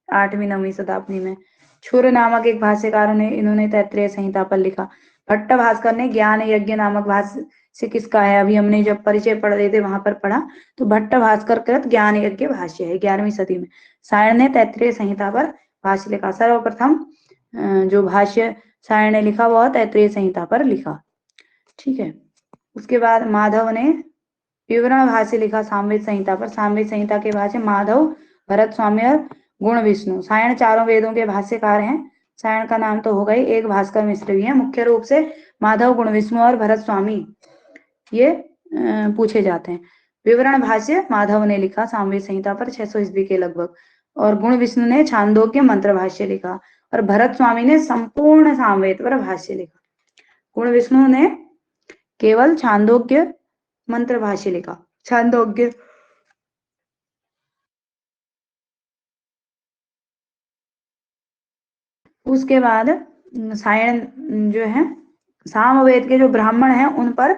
8वीं 9वीं शताब्दी में। छुर नामक एक भाष्यकार ने, इन्होंने तैत्तिरीय संहिता पर लिखा। भट्ट भास्कर ने ज्ञान यज्ञ नामक भाष्य किसका है? अभी हमने जब परिचय पढ़ रहे थे वहां पर पढ़ा, तो भट्ट भास्कर कृत ज्ञान यज्ञ भाष्य है 11वीं सदी में। सायण ने तैत्तिरीय संहिता पर भाष्य लिखा। सर्वप्रथम जो भाष्य सायण ने लिखा वह तैत्तिरीय संहिता पर लिखा। ठीक है, उसके बाद माधव ने विवरण भाष्य लिखा सामवेद संहिता पर। सामवेद संहिता के भाष्य माधव, भरत स्वामी और गुण विष्णु। सायण चारों वेदों के भाष्यकार हैं। सायण का नाम तो होगा ही, एक भास्कर मिश्र भी है। मुख्य रूप से माधव, गुण विष्णु और भरत स्वामी ये पूछे जाते हैं। विवरण भाष्य माधव ने लिखा सामवेद संहिता पर 600 ईस्वी के लगभग, और गुण विष्णु ने छांदोग्य मंत्र भाष्य लिखा, और भरत स्वामी ने संपूर्ण सामवेद पर भाष्य लिखा। गुण विष्णु ने केवल छांदोग्य मंत्र भाष्य लिखा, छांदोग्य। उसके बाद सायण जो है सामवेद के जो ब्राह्मण हैं उन पर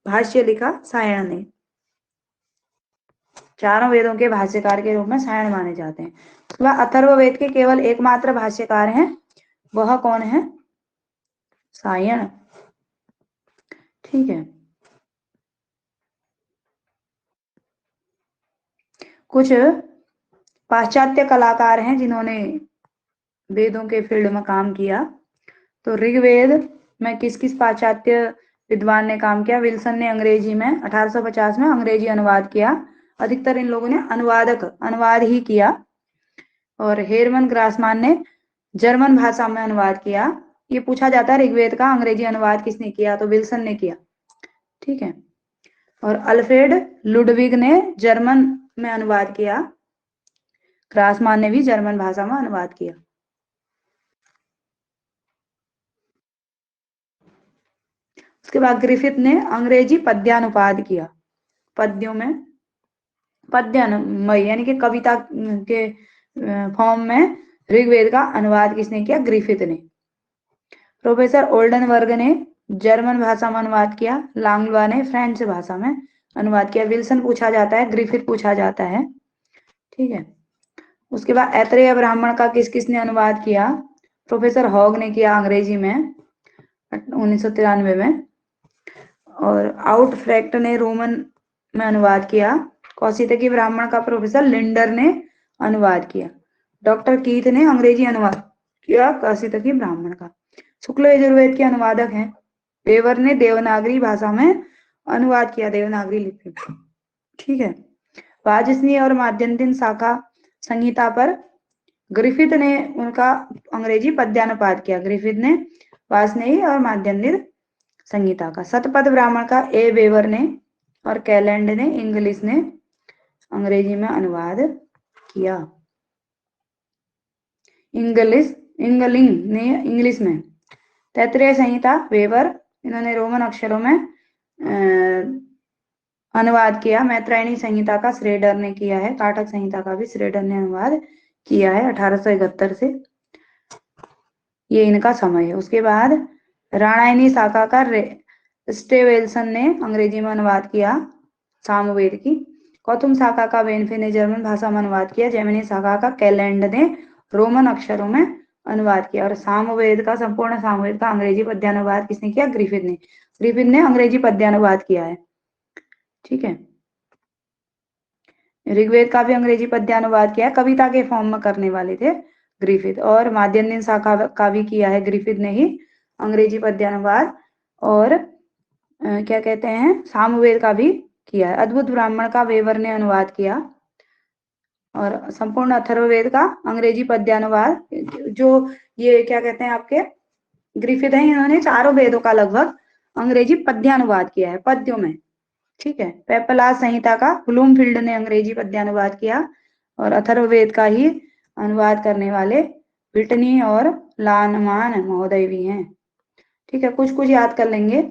भाष्य लिखा सायण ने। चारों वेदों के भाष्यकार के रूप में सायण माने जाते हैं। उसके बाद अथर्ववेद के केवल एकमात्र भाष्यकार हैं, वह कौन है? सायण। ठीक है, कुछ पाश्चात्य कलाकार हैं जिन्होंने वेदों के फील्ड में काम किया। तो ऋग्वेद में किस किस पाश्चात्य विद्वान ने काम किया? विल्सन ने अंग्रेजी में 1850 में अंग्रेजी अनुवाद किया। अधिकतर इन लोगों ने अनुवाद ही किया। और हेरमन ग्रासमान ने जर्मन भाषा में अनुवाद किया। ये पूछा जाता है ऋग्वेद का अंग्रेजी अनुवाद किसने किया? तो विल्सन ने किया। ठीक है, और अल्फ्रेड लुडविग ने जर्मन में अनुवाद किया। ग्रासमान ने भी जर्मन भाषा में अनुवाद किया। उसके बाद ग्रिफिथ ने अंग्रेजी पद्यानुवाद किया। पद्यों में पद्यान्वय यानी कि कविता के फॉर्म में ऋग्वेद का अनुवाद किसने किया? ग्रिफिथ ने। प्रोफेसर ओल्डनबर्ग ने जर्मन भाषा में अनुवाद किया, लांगलुआ ने फ्रेंच भाषा में अनुवाद किया। विल्सन पूछा जाता है, ग्रिफिथ पूछा जाता है, ठीक है। उसके बाद ऐतरेय ब्राह्मण का किस किसने अनुवाद किया? प्रोफेसर हॉग ने किया अंग्रेजी में 1993 में, और आउटफ्रैक्ट ने रोमन में अनुवाद किया। कौशितकी ब्राह्मण का प्रोफेसर लिंडर ने अनुवाद किया। डॉक्टर कीथ ने अंग्रेजी अनुवाद किया कौशितकी ब्राह्मण का। शुक्ल यजुर्वेद के अनुवादक हैं वेवर ने देवनागरी भाषा में अनुवाद किया, देवनागरी लिपि, ठीक है। वाजस्नेही और माध्यन्दिन शाखा संहिता पर ग्रिफिथ ने उनका अंग्रेजी पद्यानुवाद किया। ग्रिफिथ ने वाजस्नेही और माध्यन्दिन संहिता का। शतपथ ब्राह्मण का ए वेवर ने और कैलेंड ने इंग्लिश ने अंग्रेजी में अनुवाद किया। इंगलिंग ने इंग्लिश में। तैत्तरीय संहिता वेवर, इन्होंने रोमन अक्षरों में अनुवाद किया। मैत्रायणी संहिता का श्रेडर ने किया है। काटक संहिता का भी श्रेडर ने अनुवाद किया है 1871 से। ये इनका समय है। उसके बाद राणायनी शाखा का स्टेवेल्सन ने अंग्रेजी में अनुवाद किया सामवेद की। कौतुम शाखा का वेनफे ने जर्मन भाषा में अनुवाद किया। जेमिनी शाखा का कैलेंड ने रोमन अक्षरों में अनुवाद किया। और सामवेद का, संपूर्ण सामवेद का अंग्रेजी पद्यानुवाद किसने किया? ग्रिफिथ ने। ग्रिफिथ ने अंग्रेजी पद्यानुवाद किया है, ठीक है। ऋग्वेद का भी अंग्रेजी पद्यानुवाद किया है, कविता के फॉर्म में करने वाले थे ग्रिफिथ। और माध्यन्दिन शाखा का भी किया है ग्रिफिथ ने ही अंग्रेजी पद्यानुवाद। और क्या कहते हैं, सामवेद का भी किया है। अद्भुत ब्राह्मण का वेवर ने अनुवाद किया। और संपूर्ण अथर्ववेद का अंग्रेजी पद्यानुवाद, जो ये क्या कहते हैं आपके ग्रिफिथ है, इन्होंने चारों वेदों का लगभग अंग्रेजी पद्यानुवाद किया है पद्यों में, ठीक है। पेपलास संहिता का ब्लूमफील्ड ने अंग्रेजी पद्यानुवाद किया। और अथर्ववेद का ही अनुवाद करने वाले विटनी और लानमान महोदय भी हैं, ठीक है। कुछ कुछ याद कर लेंगे।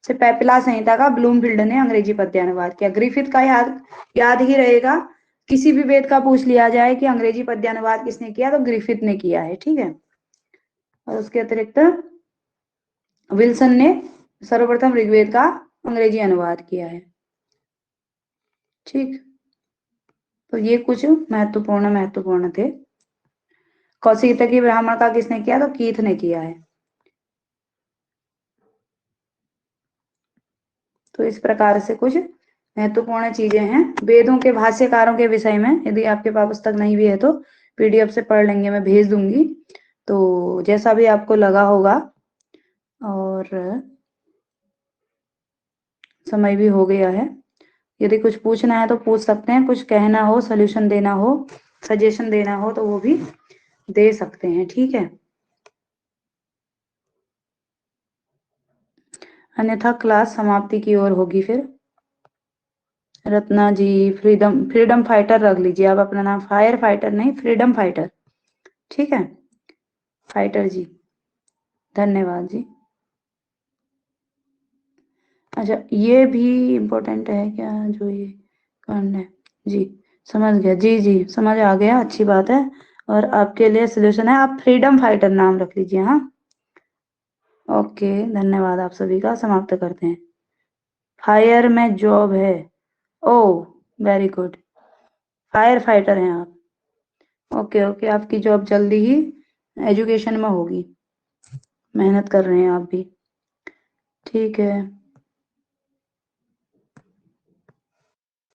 से पेपला संहिता का ब्लूमफील्ड ने अंग्रेजी पद्यानुवाद किया। ग्रिफिथ का याद ही रहेगा, किसी भी वेद का पूछ लिया जाए कि अंग्रेजी पद्यानुवाद किसने किया, तो ग्रिफिथ ने किया है, ठीक है। और उसके अतिरिक्त विल्सन ने सर्वप्रथम ऋग्वेद का अंग्रेजी अनुवाद किया है, ठीक। तो ये कुछ महत्वपूर्ण थे। कौशितकी ब्राह्मण का किसने किया? तो कीथ ने किया है। तो इस प्रकार से कुछ महत्वपूर्ण चीजें हैं वेदों के भाष्यकारों के विषय में। यदि आपके पास पुस्तक नहीं भी है तो पीडीएफ से पढ़ लेंगे, मैं भेज दूंगी, तो जैसा भी आपको लगा होगा। और समय भी हो गया है, यदि कुछ पूछना है तो पूछ सकते हैं, कुछ कहना हो, सोल्यूशन देना हो, सजेशन देना हो, तो वो भी दे सकते हैं, ठीक है। अन्यथा क्लास समाप्ति की ओर होगी फिर। रत्ना जी, फ्रीडम फाइटर रख लीजिए आप अपना नाम, फायर फाइटर नहीं, फ्रीडम फाइटर, ठीक है। फाइटर जी, धन्यवाद जी। अच्छा, ये भी इम्पोर्टेंट है क्या जो ये करना है? जी समझ गया, जी जी समझ आ गया, अच्छी बात है। और आपके लिए सोल्यूशन है, आप फ्रीडम फाइटर नाम रख लीजिए। हाँ, ओके, धन्यवाद आप सभी का। समाप्त करते हैं। फायर में जॉब है, ओ वेरी गुड, फायर फाइटर हैं आप। ओके ओके, आपकी जॉब जल्दी ही एजुकेशन में होगी, मेहनत कर रहे हैं आप भी, ठीक है।